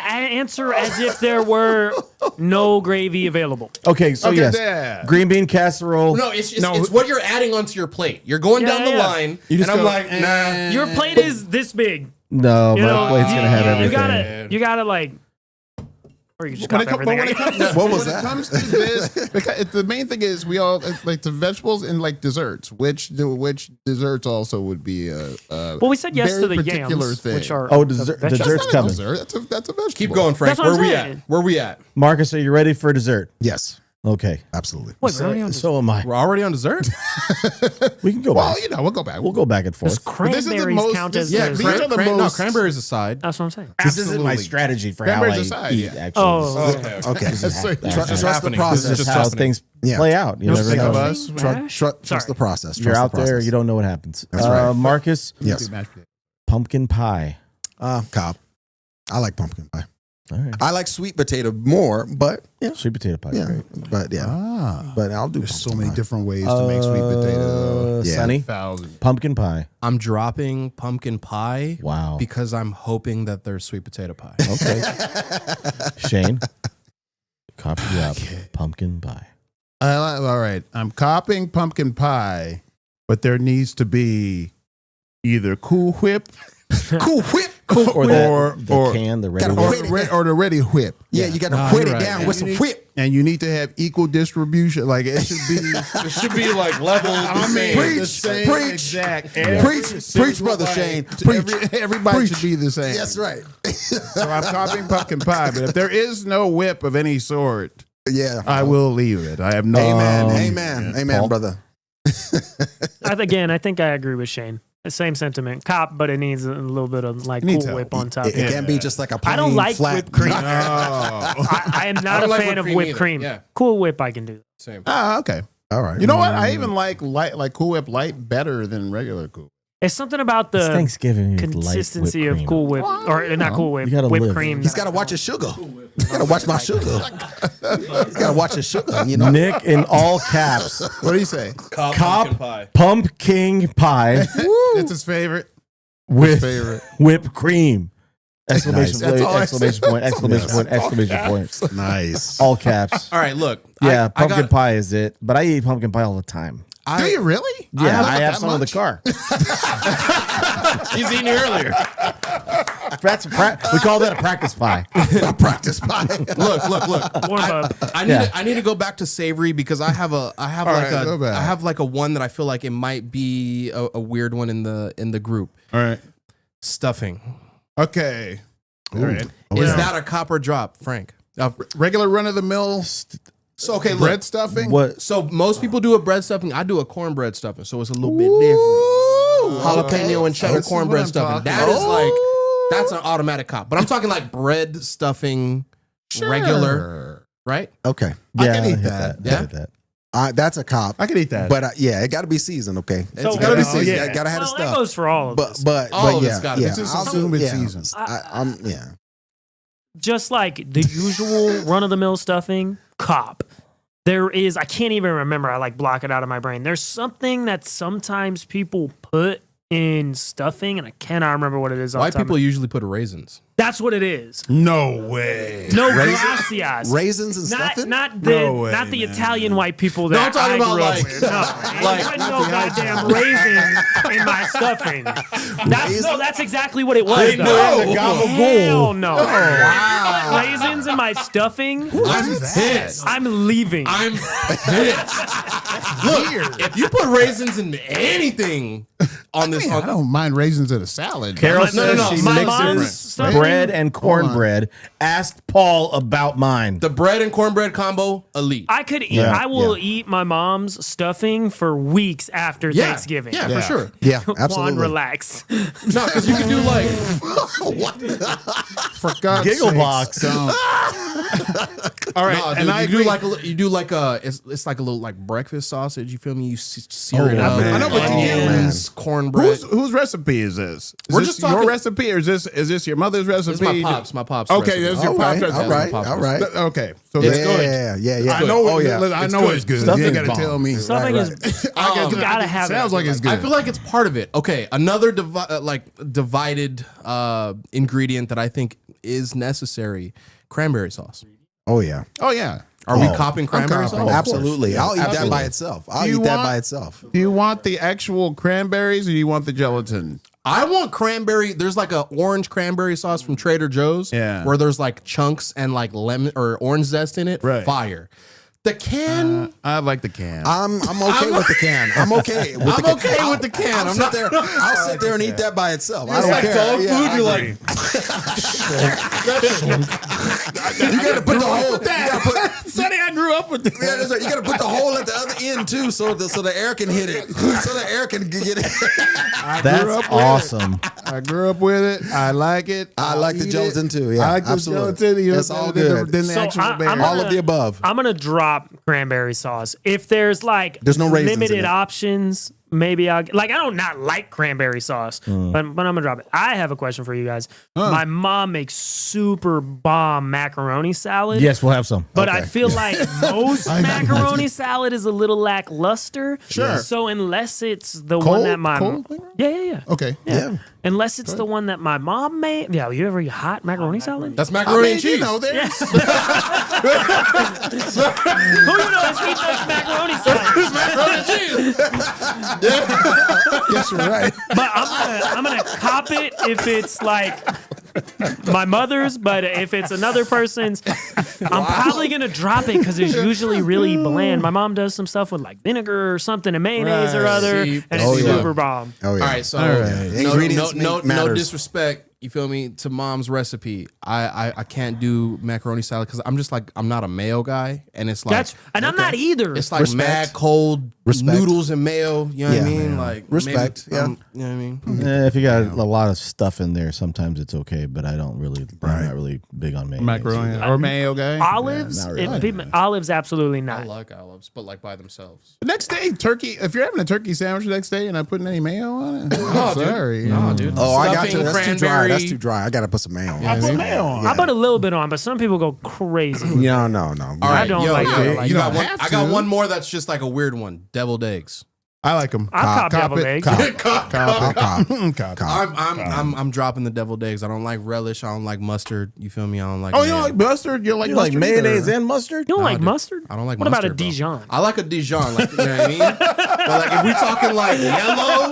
answer as if there were no gravy available. Okay, so Okay, yes, yeah. green bean casserole. No, it's what you're adding onto your plate. You're going down the yeah. line, You just and I'm go, like, nah. Your plate is this big. No, You my know, plate's gonna have everything. you gotta like, or you just When cut it, everything. when it comes to, What was when that? it comes to this, because the main thing is we all like the vegetables and like desserts. Which desserts also would be a well, we said yes very to the particular yams, thing. which are Oh, dessert's That's not a coming. dessert. That's a vegetable. Keep going, Frank. That's what Where I'm we saying. at? Where we at? Marcus, are you ready for dessert? Yes, Okay. absolutely. Wait, we're already on So am I. We're already on dessert. We can go Well, back. you know, we'll go back. We'll go back and forth. But this is the cranberries most- count this- as yeah, dessert. these are the most- cranberries aside. That's what I'm saying. This isn't my Absolutely. strategy for how I Cranberries aside, eat, yeah. actually. Oh, Okay, trust the happening. process. This is just how happening. things Yeah. play out. You No never think know. of us. Trust Sorry. the process. You're Trust out the there, process. you don't know what happens. That's right. Marcus, Yes, pumpkin pie. Cobb. I like pumpkin pie. All right. I like sweet potato more, but yeah, Sweet potato pie. yeah, Great. but yeah, Ah, but I'll do. there's so pumpkin many pie. different ways to make sweet potato. Yeah. Sonny, Thousand. pumpkin pie. I'm dropping pumpkin pie. Wow. Because I'm hoping that there's sweet potato pie. Okay. Shane, copy up. Pumpkin pie. All right, I'm copying pumpkin pie, but there needs to be either Cool Whip, Cool Whip. or the can, the ready or, whip. or the ready whip. Yeah, you got to Nah, whip you're it right. down with some You need- whip. And you need to have equal distribution. Like it should be. It should be like level. I mean, Preach, the same preach, exact. preach, Brother Shane. Preach. Everybody Preach. should be the same. That's right. So I'm copying pumpkin pie, but if there is no whip of any sort, Yeah. I will leave it. I have no. Amen, brother. I think I agree with Shane. The same sentiment. Cop, but it needs a little bit of like needs Cool help. Whip on top. It can't be just like a plain I don't like flat whipped cream. Oh. I am not a don't like fan of whipped cream whipped either. cream. Yeah. Cool Whip, I can do. Same. Ah, okay. All right. You know what? I even like Cool Whip Light better than regular Cool. It's something about It's the Thanksgiving. with light consistency whipped of cream. Cool Whip, or not Cool Whip, You gotta whipped live. cream. He's got to watch his sugar. He's got to watch my sugar. He's got to watch his sugar. You know. Nick in all caps. What do you say? Cop Cop pumpkin pie. pumpkin pie It's his favorite. with favorite. whipped cream. Exclamation Nice. That's all I exclamation point! Exclamation point! Exclamation point! Nice. All caps. All right, look. Yeah, I pumpkin got- pie is it. But I eat pumpkin pie all the time. Do you really? Yeah, I have that some in the much? car. He's eating earlier. We call that a practice pie. Practice pie. Look. More of a- I need to go back to savory because I have All right, go back. like a one that I feel like it might be a weird one in the group. All right. Stuffing. Okay. All right. Is that a cop or drop, Frank? Regular run of the mill So okay, bread look. stuffing? What? So most people do a bread stuffing. I do a cornbread stuffing, so it's a little bit different. Jalapeno and cheddar This is what cornbread I'm stuffing. talking That is about. like that's an automatic cop. But I'm talking like bread stuffing, regular, right? Okay. I Yeah, can eat hit that. I hit that. That's a cop. I can eat that. But yeah, it got to be seasoned. Okay. So- It's got to be Oh, seasoned. yeah. Got to have the Well, that stuff. goes for all of us. But All of yeah, it's gotta be. yeah. Just I'll assume do- it's yeah. seasoned. I'm yeah. Just like the usual run of the mill stuffing, cop. There is, I can't even remember. I like block it out of my brain. There's something that sometimes people put in stuffing, and I cannot remember what it is. off White the top of people my- usually put raisins. That's what it is. No way. No, gracias. Raisins and Not, stuffing. not the No way, not the man. Italian white people that I'm talking I about grew up like- with. No, like- like no goddamn raisin in my stuffing. That's exactly what it was. No. though. The gabagool. Hell no. Wow. Raisins in my stuffing. I'm pissed. I'm leaving. I'm pissed. Look, if you put raisins in anything on this, I don't mind raisins in a salad. Carol No, no, says no. she My mom's mixes stuffing- bread and cornbread. Asked Paul about mine. the bread and cornbread combo, elite. I could eat. Yeah, I will eat my mom's stuffing for weeks after Yeah, Thanksgiving. yeah, for sure. Yeah, Juan, absolutely. relax. No, because you can do like For God's Giggle sakes, box. don't. All right, no, dude, and I you agree. do like a it's like a little like breakfast sausage. You feel me? You sear it Oh, up. man. I know what you do, onions, cornbread. Whose recipe is this? Is We're this just your talking- recipe, or is this your mother's recipe? This is my pops. My pops. Okay, recipe. that's your All pop's right, recipe. all right, Pops all right. Okay, so It's let's good. Yeah. I know. Oh yeah. I know it's good. You Stuffing's ain't got to bomb. tell me. Stuffing right. is. I you gotta have it. Sounds like it's good. I feel like it's part of it. Okay, another divided ingredient that I think is necessary: cranberry sauce. Oh yeah. Oh yeah. Are we copping cranberry copping. sauce? Oh, Absolutely. I'll eat that Absolutely. by itself. I'll Do you eat that want- by itself. Do you want the actual cranberries, or do you want the gelatin? I want cranberry. There's like a orange cranberry sauce from Trader Joe's. Yeah. Where there's like chunks and like lemon or orange zest in it. Right. Fire. The can. I like the can. I'm okay with the can. I'm okay with the I'm okay with the can. I'll I'm sit not- there. I'll sit there and eat that by itself. I It's don't like care. dog Yeah, food. I You're agree. like, you got to put the whole. You got to put. Sonny, I grew up with Yeah, that's right. You got to put the hole at the other end too, so the air can hit it, so the air can get it. That's awesome. I grew up with it. I like it. I like the eat gelatin it. too. Yeah, I like the absolutely. gelatin. You know, It's all than the- good. Than the So actual I'm berry. gonna- All of the above. I'm gonna drop cranberry sauce. If there's like There's no raisins in limited it. options, maybe I'll like. I don't not like cranberry sauce, but I'm gonna drop it. I have a question for you guys. My mom makes super bomb macaroni salad. Yes, we'll have some. But I Okay. feel like most macaroni salad is a little lackluster. Sure. So unless it's the Cold? one that my Cold? yeah. Okay. Yeah. Unless it's the one that my mom made. Yeah, you ever eat hot macaroni salad? that's macaroni and cheese. You know, there's Who you know is eat that macaroni salad? Guess you're right. But I'm gonna cop it if it's like my mother's, but if it's another person's, I'm probably gonna drop it because it's usually really bland. My mom does some stuff with like vinegar or something and mayonnaise or Right. other, See, and oh, it's yeah. super bomb. Oh yeah. All right, so Ingredients no matters. disrespect. You feel me? To mom's recipe, I can't do macaroni salad because I'm not a mayo guy, and it's like I'm not either. it's like Respect. mad cold Respect. noodles and mayo. You know what I Yeah. mean? Like Respect, maybe, yeah. you know what I mean? If you got a lot of stuff in there, sometimes it's okay. But I'm not really big on mayonnaise. Macaroni or mayo guy. Olives, not really. olives, absolutely I not. like olives, but like by themselves. The next day, turkey. If you're having a turkey sandwich the next day and not putting any mayo on it, oh, sorry. No, dude. Oh, I got you. Stuffing, That's too dry. cranberry. That's too dry. I got to put some mayo on. I put mayo on. I put a little bit on, but some people go crazy. No. All I right, don't yo, like yo, it. Like you that. got one, have I got to. one more that's just like a weird one. Deviled eggs. I like them. I cop deviled eggs. I'm dropping the deviled eggs. I don't like relish. I don't like mustard. You feel me? I don't like. Oh, you mayo. don't like mustard? You don't like You like mustard mayonnaise either? and mustard? You don't like dude. mustard? I don't like What mustard. about a bro. Dijon? I like a Dijon. Like, you know what I mean? But like if we talking like yellow,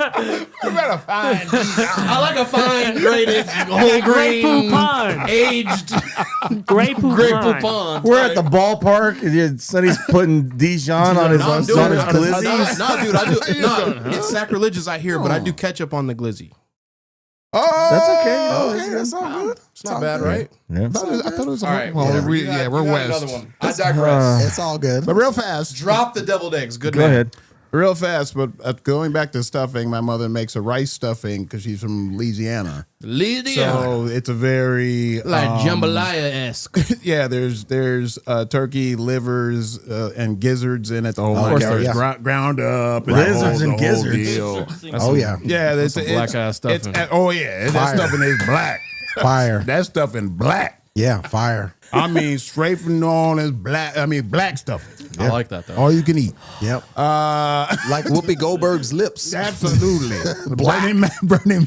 You gotta find. I like a fine grated whole Grey grain Poupon. aged Grey Poupon. Grey Poupon. We're at the ballpark. And Sonny's putting Dijon on his No, I'm doing it. glizzy. No, dude, I do. No, it's sacrilegious. I hear, but I do ketchup on the glizzy. Oh, That's okay. Okay, that's all good. It's not bad, right? Yeah. I thought it was. All right. Well, yeah, we're you got west. Another one. I digress. It's all good. But real fast. Drop the deviled eggs. Good Go man. ahead. Real fast, but going back to stuffing, my mother makes a rice stuffing because she's from Louisiana. So it's a very like jambalaya-esque. yeah. There's turkey livers and gizzards in it. The whole course nine there is. yards. Ground up, and Lizards the and whole gizzards. deal. Oh yeah, Yeah, it's black ass stuffing. Oh yeah, that stuffing is black. fire. That stuffing black. Yeah, fire. I mean, straight from New Orleans, black. I mean, black stuffing. I like that though. All you can eat. Yep. Uh, Like Whoopi Goldberg's lips. absolutely. Bernie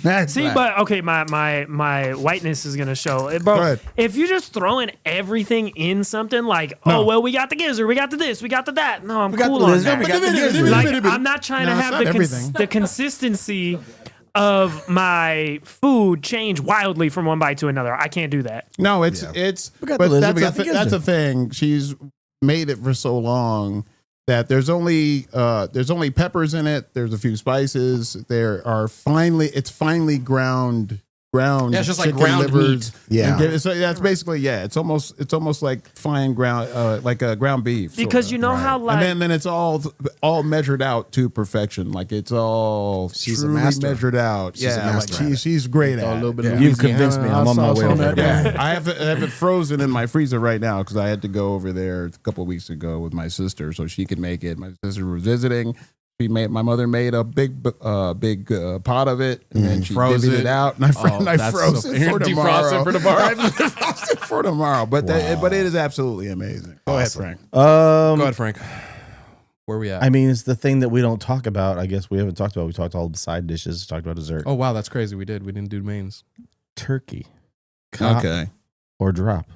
Mac. See, black. but okay, my whiteness is gonna show. Go Bro, ahead. if you're just throwing everything in something like, No. oh well, we got the gizzard, we got the this, we got the that. No, I'm got cool the on lizard, that. we got the gizzard. Like, I'm not trying to No, it's have not everything. the consistency of my food change wildly from one bite to another. I can't do that. No, it's Yeah. it's. We got But the lizard, we that's got the that's a gizzard. thing. She's made it for so long that there's only peppers in it. There's a few spices. It's finely ground. Yeah, it's just like chicken ground livers. meat. Yeah. So that's basically It's almost like fine ground, like a ground beef. Because sorta. you know how like and then it's all measured out to perfection. Like it's all She's a truly master. measured out. She's a yeah, master like at it. she's great at A it. little bit of Yeah. You've convinced me. I'm on my way over there. Yeah. I have it frozen in my freezer right now because I had to go over there a couple of weeks ago with my sister so she could make it. My sister was visiting. My mother made a big pot of it and then she Froze divvied it. it out and I that's froze so- it for Defrost tomorrow. it for tomorrow. I defrost it for tomorrow. But but it is absolutely amazing. Go ahead, Frank. Go ahead, Frank. Where we at? I mean, it's the thing that we don't talk about. I guess we haven't talked about. We talked all the side dishes. Talked about dessert. Oh wow, that's crazy. We didn't do mains. Turkey. Cop Okay. or drop.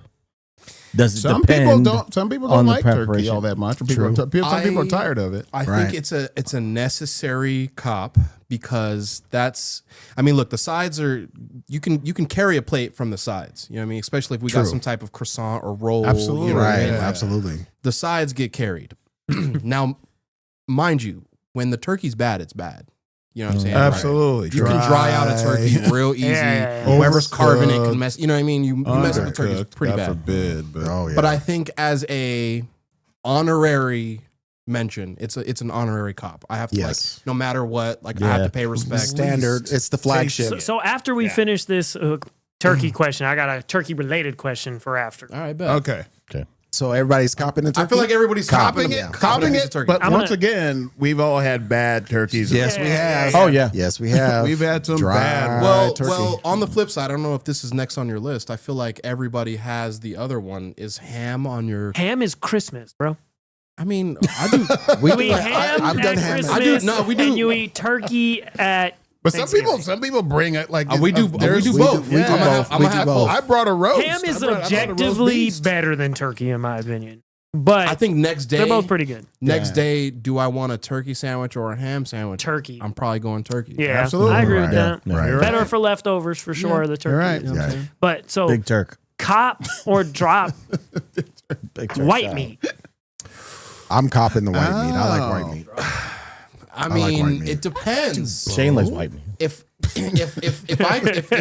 Does it Some people depend? don't on the like turkey preparation. all that much. Some True. people are tired of it. I Right. think it's a necessary cop because that's. I mean, look, the sides are you can carry a plate from the sides. You know what I mean? Especially if we got True. some type of croissant or roll. Absolutely. you know what I Right. mean? Yeah. Absolutely. The sides get carried. Now, mind you, when the turkey's bad, it's bad. You know what I'm saying? Absolutely. You can dry out a turkey real easy. Yeah. Whoever's carving it Overcooked. can mess. You know what I mean? You mess with the turkey, it's pretty God bad. forbid, but Oh yeah. But I think as a honorary mention, it's an honorary cop. I have to Yes. like no matter what, like I have Yeah. to pay respect. standard. It's the flagship. so after we finish this turkey question, I got a turkey related question for after. All right, bet. okay. So everybody's copying the turkey. I feel like everybody's Copping copying it, it. yeah. Copying Copying it. it, Turkey. but I'm once gonna- again, we've all had bad turkeys. Yes, we have. Oh yeah. Yes, we have. We've had some Dry bad well, turkey. well, on the flip side, I don't know if this is next on your list. I feel like everybody has the other one. Is ham on your? Ham is Christmas, bro. I mean, I do. You eat ham I've at done ham. Christmas, I do- no, we do. and you eat turkey at But Thanksgiving. some people bring it like we do. We do both. we do I'm gonna both. have- I'm We gonna do have both. I brought a roast. Ham is I brought a roast objectively beast. better than turkey, in my opinion. But I think next day they're both pretty good. Next day, do I want a turkey sandwich or a ham sandwich? Turkey. I'm probably going turkey. Yeah, Absolutely. I agree with Right. that. Right. Better for leftovers for sure. The turkey. You're right. You know what I'm Yeah. saying? But so Big Turk. cop or drop Big Turk white salad. meat. I'm copping the white meat. I like white meat. I like mean, white meat. it depends. Shane likes white meat. If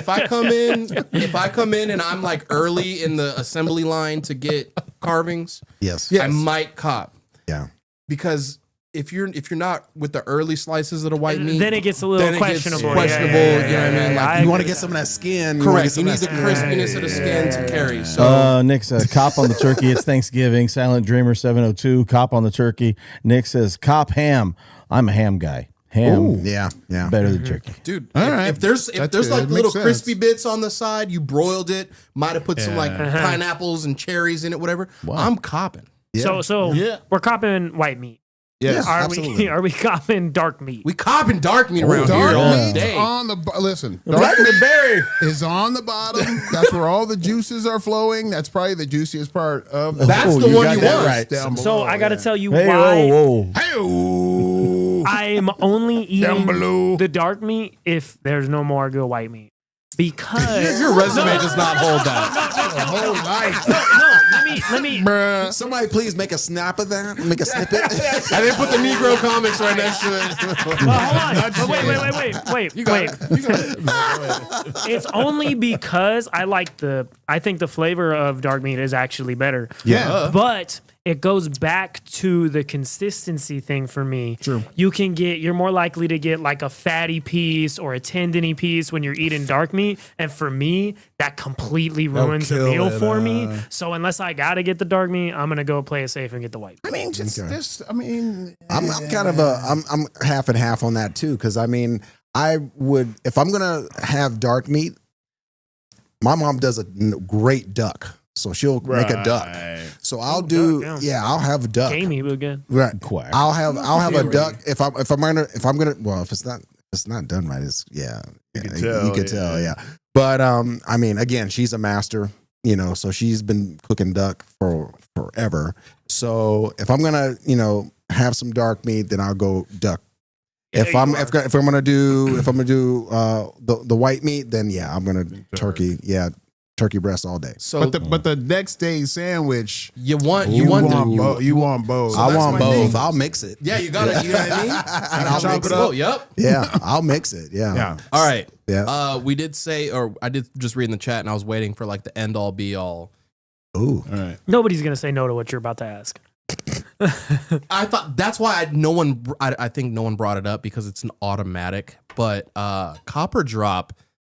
I come in and I'm like early in the assembly line to get carvings, Yes. I might cop Yeah. because if you're not with the early slices of the white meat, Then it gets a little then it gets questionable. questionable, Yeah, you know what I mean? Like, I You agree want to with get some of that skin. correct. You want need to the get some of that crispiness of the skin to carry. So Nick says cop on the turkey. It's Thanksgiving. Silent Dreamer 702. Cop on the turkey. Nick says cop ham. I'm a ham guy. Ham Yeah. Yeah. better than turkey. dude, All if, right. if there's That's like good. little Makes crispy sense. bits on the side, you broiled it, might have put some like Yeah. pineapples and cherries in it, whatever. Wow. I'm copping. So Yeah. we're copping white meat. Yes. Are absolutely. we? Are we copping dark meat? We copping dark meat around Dark here all meat day. on the listen. Dark meat is on the bottom. That's where all the juices are flowing. That's probably the juiciest part of. That's the you one got you that want. right. Down So below, I got to yeah. tell you Hey, why whoa. Hey-oh. I'm only Down below. eating the dark meat if there's no more good white meat. Because Your resume does not hold that. whole life. let me Bruh. Somebody please make a snap of that. Make a snippet. I didn't put the Negro comics right next to it. hold on. Wait. You got it. It's only because I think the flavor of dark meat is actually better. Yeah. But it goes back to the consistency thing for me. True. You're more likely to get like a fatty piece or a tendony piece when you're eating dark meat. And for me, that completely ruins the kill meal it, for me. So unless I gotta get the dark meat, I'm gonna go play it safe and get the white. I mean, just. I mean, I'm kind of I'm half and half on that too, because I mean, I would, if I'm gonna have dark meat, my mom does a great duck, so she'll make a duck. So I'll do, duck, I'll have a duck. Gamey, but good. Right. Quack. I'll have a duck if I'm gonna well, if it's not done right, it's you could tell, yeah. But I mean, again, she's a master, so she's been cooking duck for forever. So if I'm gonna, have some dark meat, then I'll go duck. If I'm gonna do the white meat, then I'm gonna turkey. Yeah, turkey breast all day. So but the next day sandwich, you want you want both. I that's want my both. thing. I'll mix it. yeah, you got it. You know what I mean? And I'll chop mix it it. up. Oh, yep. Yeah, I'll mix it. Yeah. Yeah. All right. Yeah. We did say, or I did just read in the chat, and I was waiting for like the end all be all. Ooh. All right. Nobody's gonna say no to what you're about to ask. I thought that's why I think no one brought it up because it's an automatic. But copper drop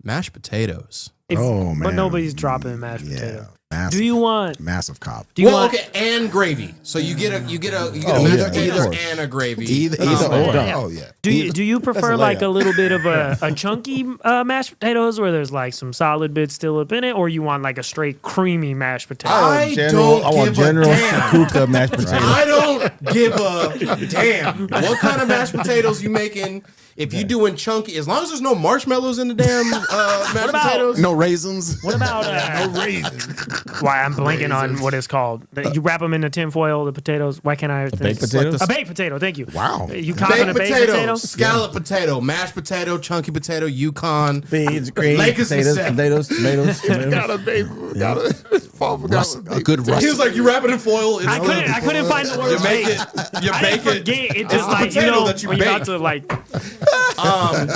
mashed potatoes. Oh, man. But nobody's dropping mashed Yeah. potato. Massive, Do you want? massive cop? Do you Well, want? okay, and gravy. So you get a mashed either- potatoes either. and a gravy. Either Oh, or. yeah. Oh yeah. Do you prefer a like layup. a little bit of a chunky mashed potatoes where there's like some solid bits still up in it, or you want like a straight creamy mashed potato? I General, don't I want give a General damn. Shakuka mashed potatoes. I don't give a damn what kind of mashed potatoes you making. If you doing chunky, as long as there's no marshmallows in the damn mashed about- potatoes. No raisins. What about why I'm blanking on what it's called? You wrap them in the tinfoil, the potatoes. Why can't I? baked potatoes? A baked potato. Thank you. Wow. You copping a baked potato? scallop potato, mashed potato, chunky potato, Yukon. Beans, green, Lakers and potatoes, Seth. tomatoes. A good rust. He was like, you wrap it in foil. It's I couldn't find the word. You make baked. it. You I bake didn't it. forget. It It's just the like potato that you when you're about bake. to like.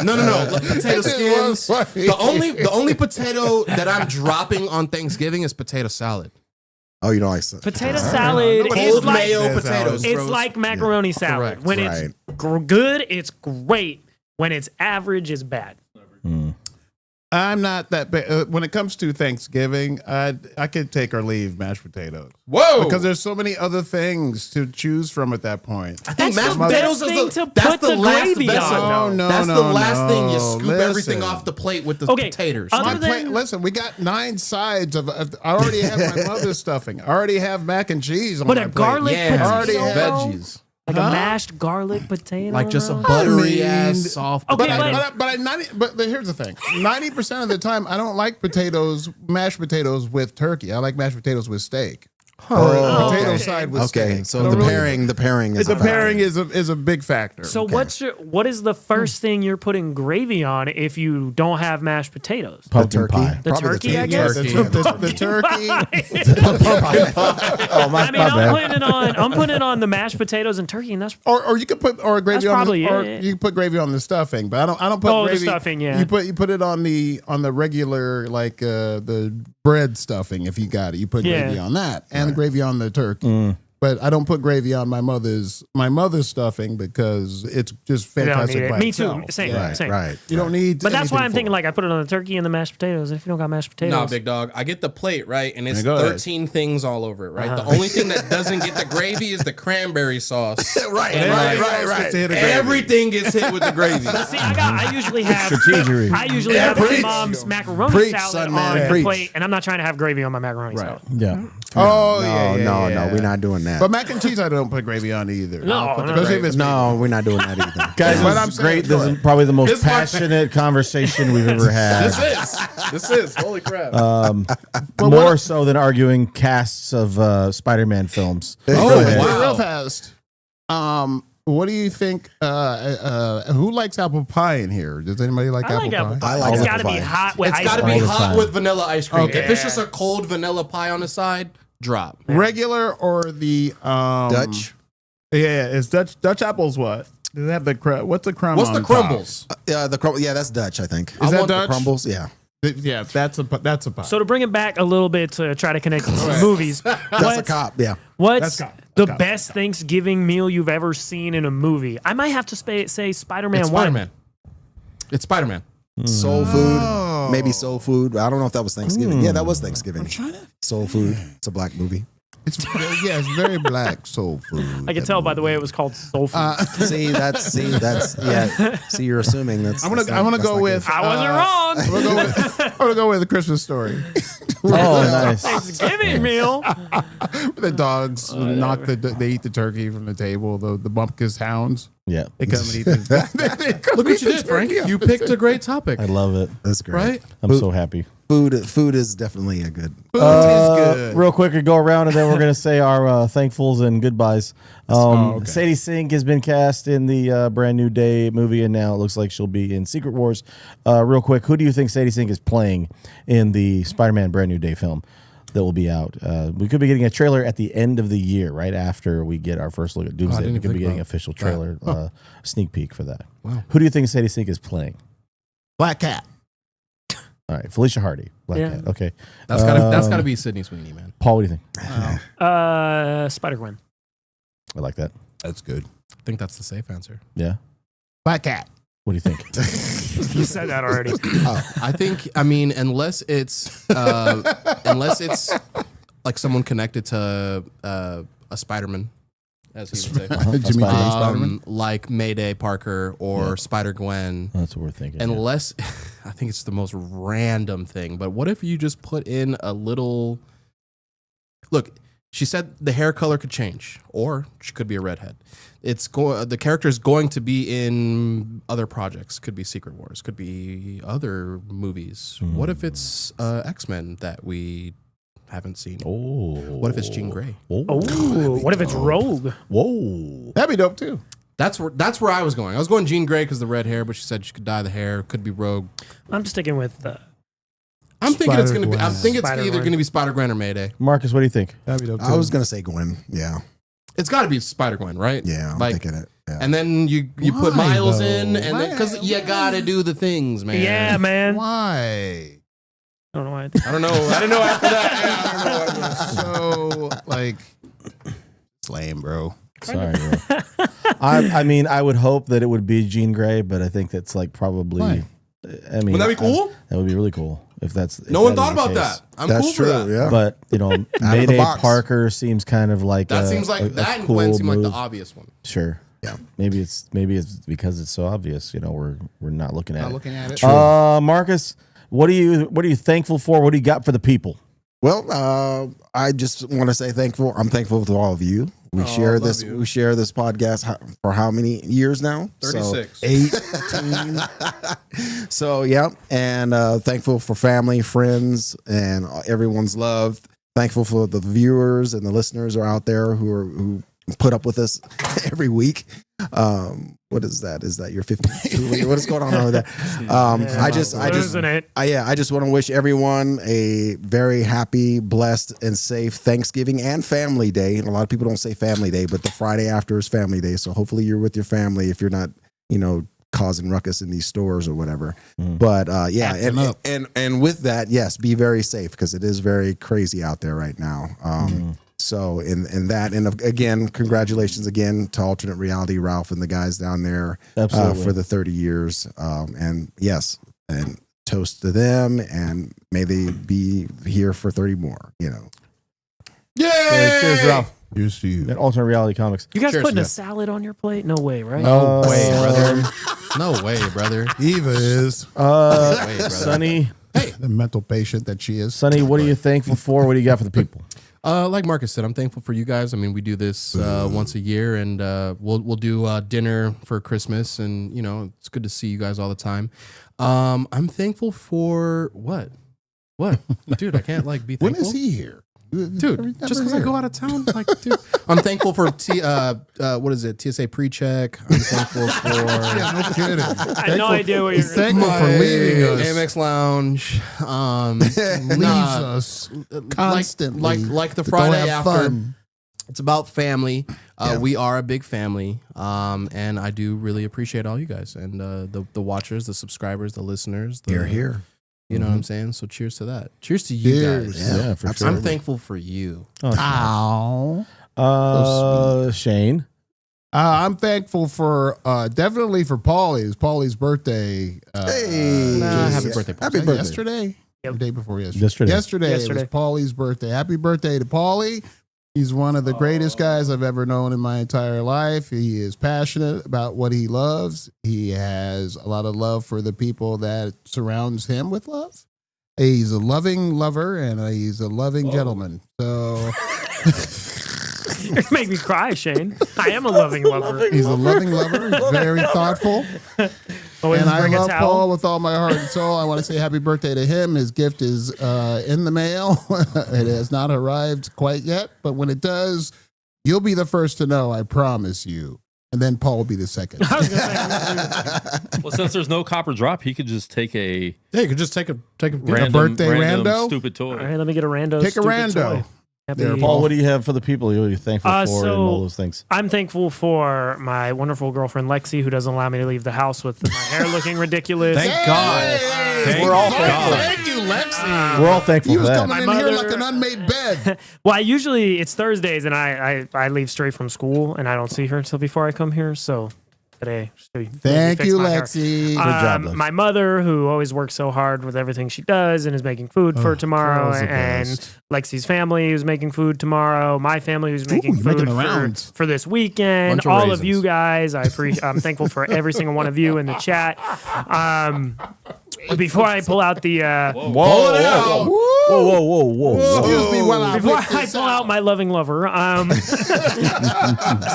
No. Potato skins. The only potato that I'm dropping on Thanksgiving is potato salad. Oh, you know, like Potato salad is Cold like mayo potatoes. it's bros. like macaroni salad. Correct. When Right. it's good, it's great. When it's average, it's bad. I'm not that bad. When it comes to Thanksgiving, I could take or leave mashed potatoes. Whoa. Because there's so many other things to choose from at that point. I think That's mashed the potatoes best is thing the, to that's put the the last gravy vessel. on. No, That's the last thing. You no. scoop everything Listen. off the plate with the Okay, potatoes. other My than- plate, listen, we got 9 sides of. I already have my mother's stuffing. I already have mac and cheese on But my a plate. garlic yeah, potato, already bro? have veggies. like a mashed garlic potato, Like just a bro? buttery mean, ass soft Okay, potato. But here's the thing: 90% of the time, I don't like mashed potatoes with turkey. I like mashed potatoes with steak. Oh, Potato okay. side with Okay, steak. so the pairing is The a factor. pairing is a big factor. So what is the first thing you're putting gravy on if you don't have mashed potatoes? Pumpkin turkey. pie. The Probably turkey, I guess. the turkey. Oh, my I mean, bad. I'm putting it on the mashed potatoes and turkey, and that's Or you could put gravy That's on probably or it. you can put gravy on the stuffing, but I don't put Oh, the gravy. stuffing, yeah. You put it on the regular the bread stuffing if you got it. You put Yeah. gravy on that and gravy on the turkey. But I don't put gravy on my mother's stuffing because it's just you don't fantastic need it. by Me itself. too. Same, Yeah. same. Right. You don't need. But that's why I'm anything thinking for it. like I put it on the turkey and the mashed potatoes. If you don't got mashed potatoes, Nah, big dog. I get the plate, right? And it's Go ahead. 13 things all over it, right? The only thing that doesn't get the gravy is the cranberry sauce. Right, And right, like, right, right. To hit a gravy. Everything gets hit with the gravy. See, I usually have Strategery. have my preach. mom's macaroni Preach, salad son, on man, the preach. plate, and I'm not trying to have gravy on my macaroni salad. Yeah. Oh No, yeah, no, we're not doing that. But mac and cheese, I don't put gravy on either. No, no, especially if it's no, we're not doing that either. Guys, But this I'm is saying, great. go This is ahead. probably the most This is my- passionate conversation we've ever had. This is. Holy crap. More so than arguing casts of Spider-Man films. Oh, Go ahead. wow. real fast. What do you think? Who likes apple pie in here? Does anybody like I like apple apple pie? pie. I like It's apple got to be pie. hot with It's ice got to cream. be All the hot time. with vanilla ice cream. Okay. If it's just a cold vanilla pie on the side, drop. Regular or the Dutch. Yeah, is Dutch apples what? Does it have the what's the crumb? What's on the top? crumbles? Yeah, yeah, that's Dutch, I think. Is that want the Dutch? Crumbles, yeah. Yeah, that's a pie. So to bring it back a little bit to try to connect it to the movies, That's a cop, yeah. what's That's the cop. best Thanksgiving meal you've ever seen in a movie? I might have to say Spider-Man It's 1. Spider-Man. It's Spider-Man. Soul food, maybe soul food. I don't know if that was Thanksgiving. Yeah, that was Thanksgiving. Soul food. It's a black movie. it's very black soul food. I can tell by the way it was called soul food. See, that's yeah. See, you're assuming that's. I'm gonna go with. I wasn't wrong. I'm gonna go with a Christmas story. Oh, nice. Thanksgiving meal. The dogs they eat the turkey from the table. The bumpkus hounds. Yeah. They come and eat the. Look what you did, Frank. You picked a great topic, I love it. That's great. right? I'm so happy. Food is definitely a good. Food is good. Real quick, we go around and then we're going to say our thankfuls and goodbyes. okay. Sadie Sink has been cast in the Brand New Day movie, and now it looks like she'll be in Secret Wars. Real quick, who do you think Sadie Sink is playing in the Spider-Man Brand New Day film that will be out? We could be getting a trailer at the end of the year, right after we get our first look at Doomsday. didn't We even could be think getting an about official trailer, sneak peek for that. Wow. Who do you think Sadie Sink is playing? Black cat. All right, Felicia Hardy. Black Yeah. Cat. Okay. That's gotta be Sydney Sweeney, man. Paul, what do you think? Spider-Gwen. I like that. That's good. I think that's the safe answer. Yeah. Black cat. What do you think? You said that already. I think. I mean, unless it's like someone connected to a Spider-Man, as he would say, Jimmy J. Spider-Man. like Mayday Parker or Spider-Gwen. That's what we're thinking. Unless, I think it's the most random thing. But what if you just put in a little? Look, she said the hair color could change, or she could be a redhead. The character is going to be in other projects. Could be Secret Wars. Could be other movies. What if it's X-Men that we haven't seen? Oh. What if it's Jean Grey? Oh, what if it's Rogue? Whoa. That'd be dope too. That's where I was going. I was going Jean Grey because the red hair, but she said she could dye the hair. Could be Rogue. I'm sticking with I'm thinking it's gonna be. I Spider-Gwen. think it's either Spider-Gwen. gonna be Spider-Gwen or Mayday. Marcus, what do you think? That'd be dope too. I was gonna say Gwen. Yeah, It's got to be Spider-Gwen, right? yeah. I'm Like, thinking it. Yeah. and then you put Why, Miles though? in, and Why? because you gotta do the things, man. Yeah, man. Why? I don't know why. I don't know. I don't know after that. Yeah, I don't know. So like, it's lame, bro. Sorry, bro. I mean, I would hope that it would be Jean Grey, but I think that's like probably. Why? I mean, Wouldn't that be cool? That would be really cool if that's. No one thought about that. I'm That's cool true. for that. Yeah. But you know, the Mayday box. Parker seems kind of like That a- seems like a that and cool Gwen seem like the move. obvious one. Sure. Yeah. Maybe it's because it's so obvious. You know, we're not looking at Not it. looking at it. Marcus, what are you thankful for? What do you got for the people? Well, I just want to say thankful. I'm thankful to all of you. We share love this. you. We share this podcast for how many years now? 36. So 18. So yeah, and thankful for family, friends, and everyone's love. Thankful for the viewers and the listeners who are out there who put up with us every week. What is that? Is that your 50? What is going on over there? I just want to wish everyone a very happy, blessed, and safe Thanksgiving and Family Day. And a lot of people don't say Family Day, but the Friday after is Family Day. So hopefully you're with your family if you're not, causing ruckus in these stores or whatever. But and with that, yes, be very safe because it is very crazy out there right now. So in that, and again, congratulations again to Alternate Reality, Ralph and the guys down there for the 30 years. And yes, and toast to them, and may they be here for 30 more. Yay! Cheers, Ralph. Cheers to you. And Alternate Reality Comics. You guys Cheers, putting a guys. salad on your plate? No way, right? No way, brother. No way, brother. Eva is Sonny, the mental patient that she is. Sonny, what are you thankful for? What do you got for the people? Like Marcus said, I'm thankful for you guys. I mean, we do this once a year, and we'll do dinner for Christmas, and it's good to see you guys all the time. I'm thankful for what, dude? I can't be thankful. When is he here? Dude, just because I go out of town, dude. I'm thankful for what is it? TSA pre-check. I'm thankful for Yeah, no kidding. I had no idea what you're He's thankful for leaving us. Amex Lounge. Leaves us constantly. Like the to go Friday have after. fun. It's about family. We are a big family, and I do really appreciate all you guys and the watchers, the subscribers, the listeners. Here. You know what I'm saying? So cheers to that. Cheers to you guys. Yeah, for sure. I'm thankful for you. Ow. Shane. I'm thankful for definitely for Paulie's birthday. Happy birthday, Paul. Happy birthday. Yesterday? Yep. The day before yesterday. Yesterday. It was Paulie's birthday. Happy birthday to Paulie. He's one of the greatest guys I've ever known in my entire life. He is passionate about what he loves. He has a lot of love for the people that surrounds him with love. He's a loving lover and he's a loving gentleman. So You make me cry, Shane. I am a loving lover. he's a loving lover. He's very thoughtful. Always And I bring a love towel. Paul with all my heart and soul. I want to say happy birthday to him. His gift is in the mail. It has not arrived quite yet, but when it does, you'll be the first to know, I promise you. And then Paul will be the second. I was gonna say, Well, since there's no copper drop, he could just take a Yeah, you could just take a random, birthday random rando? stupid toy. all right, let me get a rando. Take a stupid rando. toy. Happy- There, Paul, what do you have for the people? What are you thankful for and all those things? I'm thankful for my wonderful girlfriend Lexi, who doesn't allow me to leave the house with my hair looking ridiculous. Thank God. We're all God. Thank you, Lexi. We're all thankful He for was that. coming My in here mother- like an unmade bed. Well, it's Thursdays, and I leave straight from school, and I don't see her until before I come here. So today, she made me Thank fix you, my hair. Lexi. job, Lex. My mother, who always works so hard with everything she does and is making food for tomorrow, Carol's the and best. Lexi's family who's making food tomorrow, my family who's making you're making food the rounds. for this weekend, Bunch of all raisins. of you guys. I'm thankful for every single one of you in the chat. Before I pull out the Whoa. Excuse me while I before whip I this pull out. out my loving lover.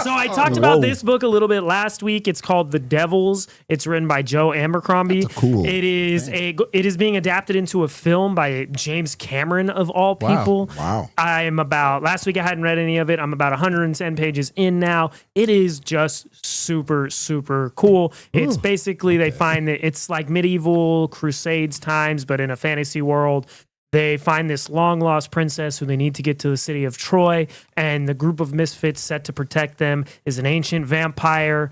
So I talked about this book a little bit last week. It's called The Devils. It's written by Joe Abercrombie. cool. It is being adapted into a film by James Cameron of all people. Wow. Last week I hadn't read any of it. I'm about 110 pages in now. It is just super, super cool. It's basically, they find that it's like medieval Crusades times, but in a fantasy world. They find this long-lost princess who they need to get to the city of Troy, and the group of misfits set to protect them is an ancient vampire,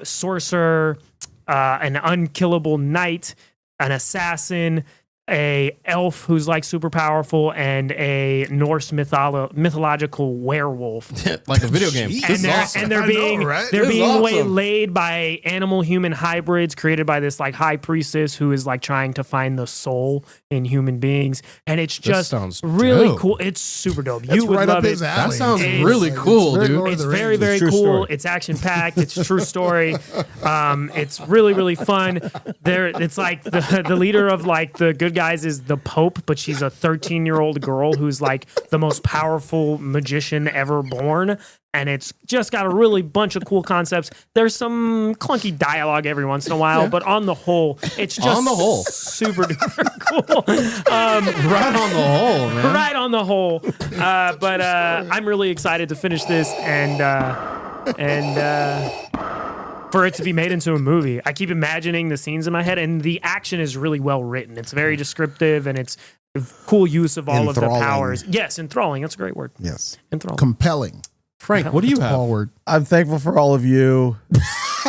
sorcerer, an unkillable knight, an assassin, a elf who's like super powerful, and a Norse mythological werewolf. Like a video game. And they're being waylaid by animal-human hybrids created by this like high priestess who is like trying to find the soul in human beings, and it's just sounds really dope. cool. It's super dope. That's You would right love up his it. alley. That sounds It's- really cool, very dude. Lord of It's the very, Rings. very True cool. story. It's action packed. It's a true story. It's really, really fun. It's like the leader of like the good guys is the Pope, but she's a 13-year-old girl who's like the most powerful magician ever born. and it's just got a really bunch of cool concepts. There's some clunky dialogue every once in a while, but on the whole, it's just On the whole. super duper cool. Right on the whole, man. Right on the whole. But I'm really excited to finish this and for it to be made into a movie. I keep imagining the scenes in my head, and the action is really well written. It's very descriptive, and it's a cool use of all of the Enthralling. powers. Yes, enthralling. That's a great word. Yes. Enthralling. Compelling. Frank, what do you It's a have? Paul word. I'm thankful for all of you.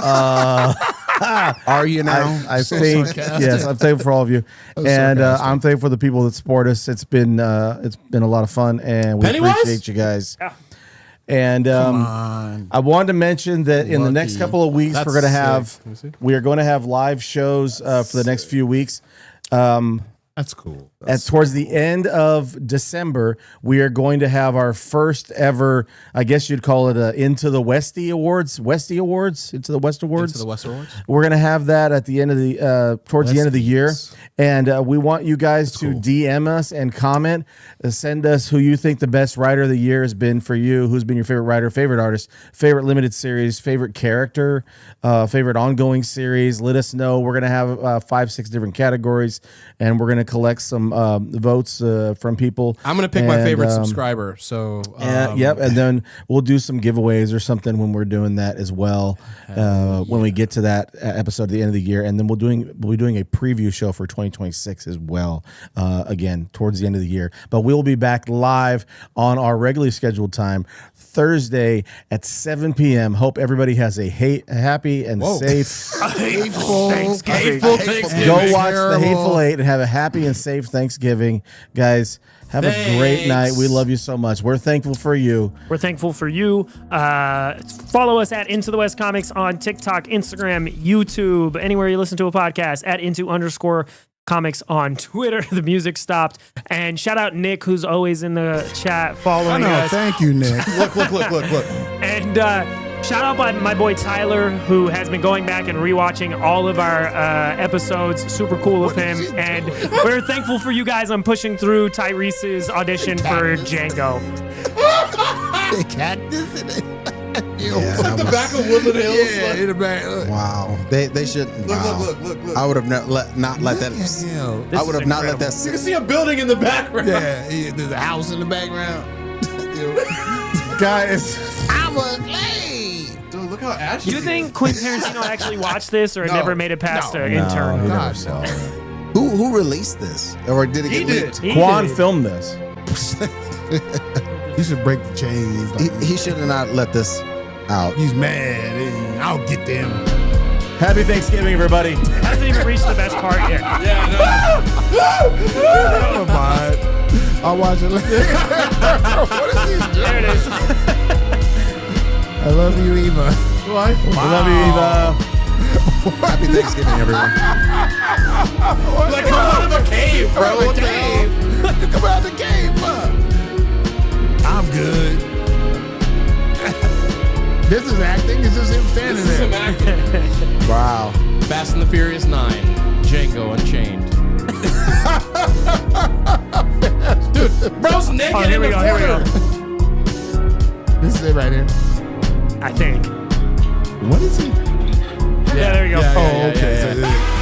Are you now? I think yes, I'm thankful for all of you, and I'm thankful for the people that support us. It's been a lot of fun, and we Pennywise? appreciate you guys. Yeah. And I wanted to mention that in the next couple of weeks That's we're going to sick. Let me see. we are going to have live shows for the next few weeks. That's cool. Towards the end of December, we are going to have our first ever, I guess you'd call it Into the Westy Awards, Into the West Awards. Into the West Awards? We're going to have that at the end of the towards the end of the year, and we want you guys to DM us and comment, send us who you think the best writer of the year has been for you, who's been your favorite writer, favorite artist, favorite limited series, favorite character, favorite ongoing series. Let us know. We're going to have 5-6 different categories, and we're going to collect some votes from people. I'm going to pick my And, favorite subscriber. So, yep, and then we'll do some giveaways or something when we're doing that as well. When we get to that episode at the end of the year, and then we'll be doing a preview show for 2026 as well. Again, towards the end of the year, but we'll be back live on our regularly scheduled time Thursday at 7 p.m. Hope everybody has a happy and safe. Hateful Thanksgiving. Go watch the Hateful Eight and have a happy and safe Thanksgiving, guys. Have a great night. We love you so much. We're thankful for you. We're thankful for you. Follow us at Into the West Comics on TikTok, Instagram, YouTube, anywhere you listen to a podcast, at Into_Comics on Twitter. The music stopped. And shout out Nick, who's always in the chat following us. Thank you, Nick. look. And shout out by my boy Tyler, who has been going back and rewatching all of our episodes. Super cool of him. And we're thankful for you guys on pushing through Tyrese's audition for Django. The cactus in it. Yeah, The back of Woodland Hills. Yeah, in the back. Look. wow. They shouldn't. Wow. Look. I would have not let that. Hell. I would have not let incredible. that You sit. can see a building in the background. Yeah, there's a house in the background. Guys, I was late. Dude, look how ashy. Do you think Quentin Tarantino actually watched this, or it No. never made it past No. an No, intern? he never God, saw no. it. Who released this, or did it get leaked? He Quan did. filmed this. He should break the chains. Like, He should have not let this out. he's mad. I'll get them. Happy Thanksgiving, everybody. Hasn't even reached the best part yet. Never mind. I'll watch it later. What is he doing? There it is. I love you, Eva. We love you, Eva. Happy Thanksgiving, everyone. Like, come out of a cave, bro. What the hell? You come out the cave, huh? I'm good. This is acting. It's just him standing This is there. some acting. Wow. Fast and the Furious 9. Django Unchained. Dude, bro's naked Oh, here in we the go. Here we corner. go. This is it right here. I think. What is he? Yeah, there you go. Oh, okay. yeah.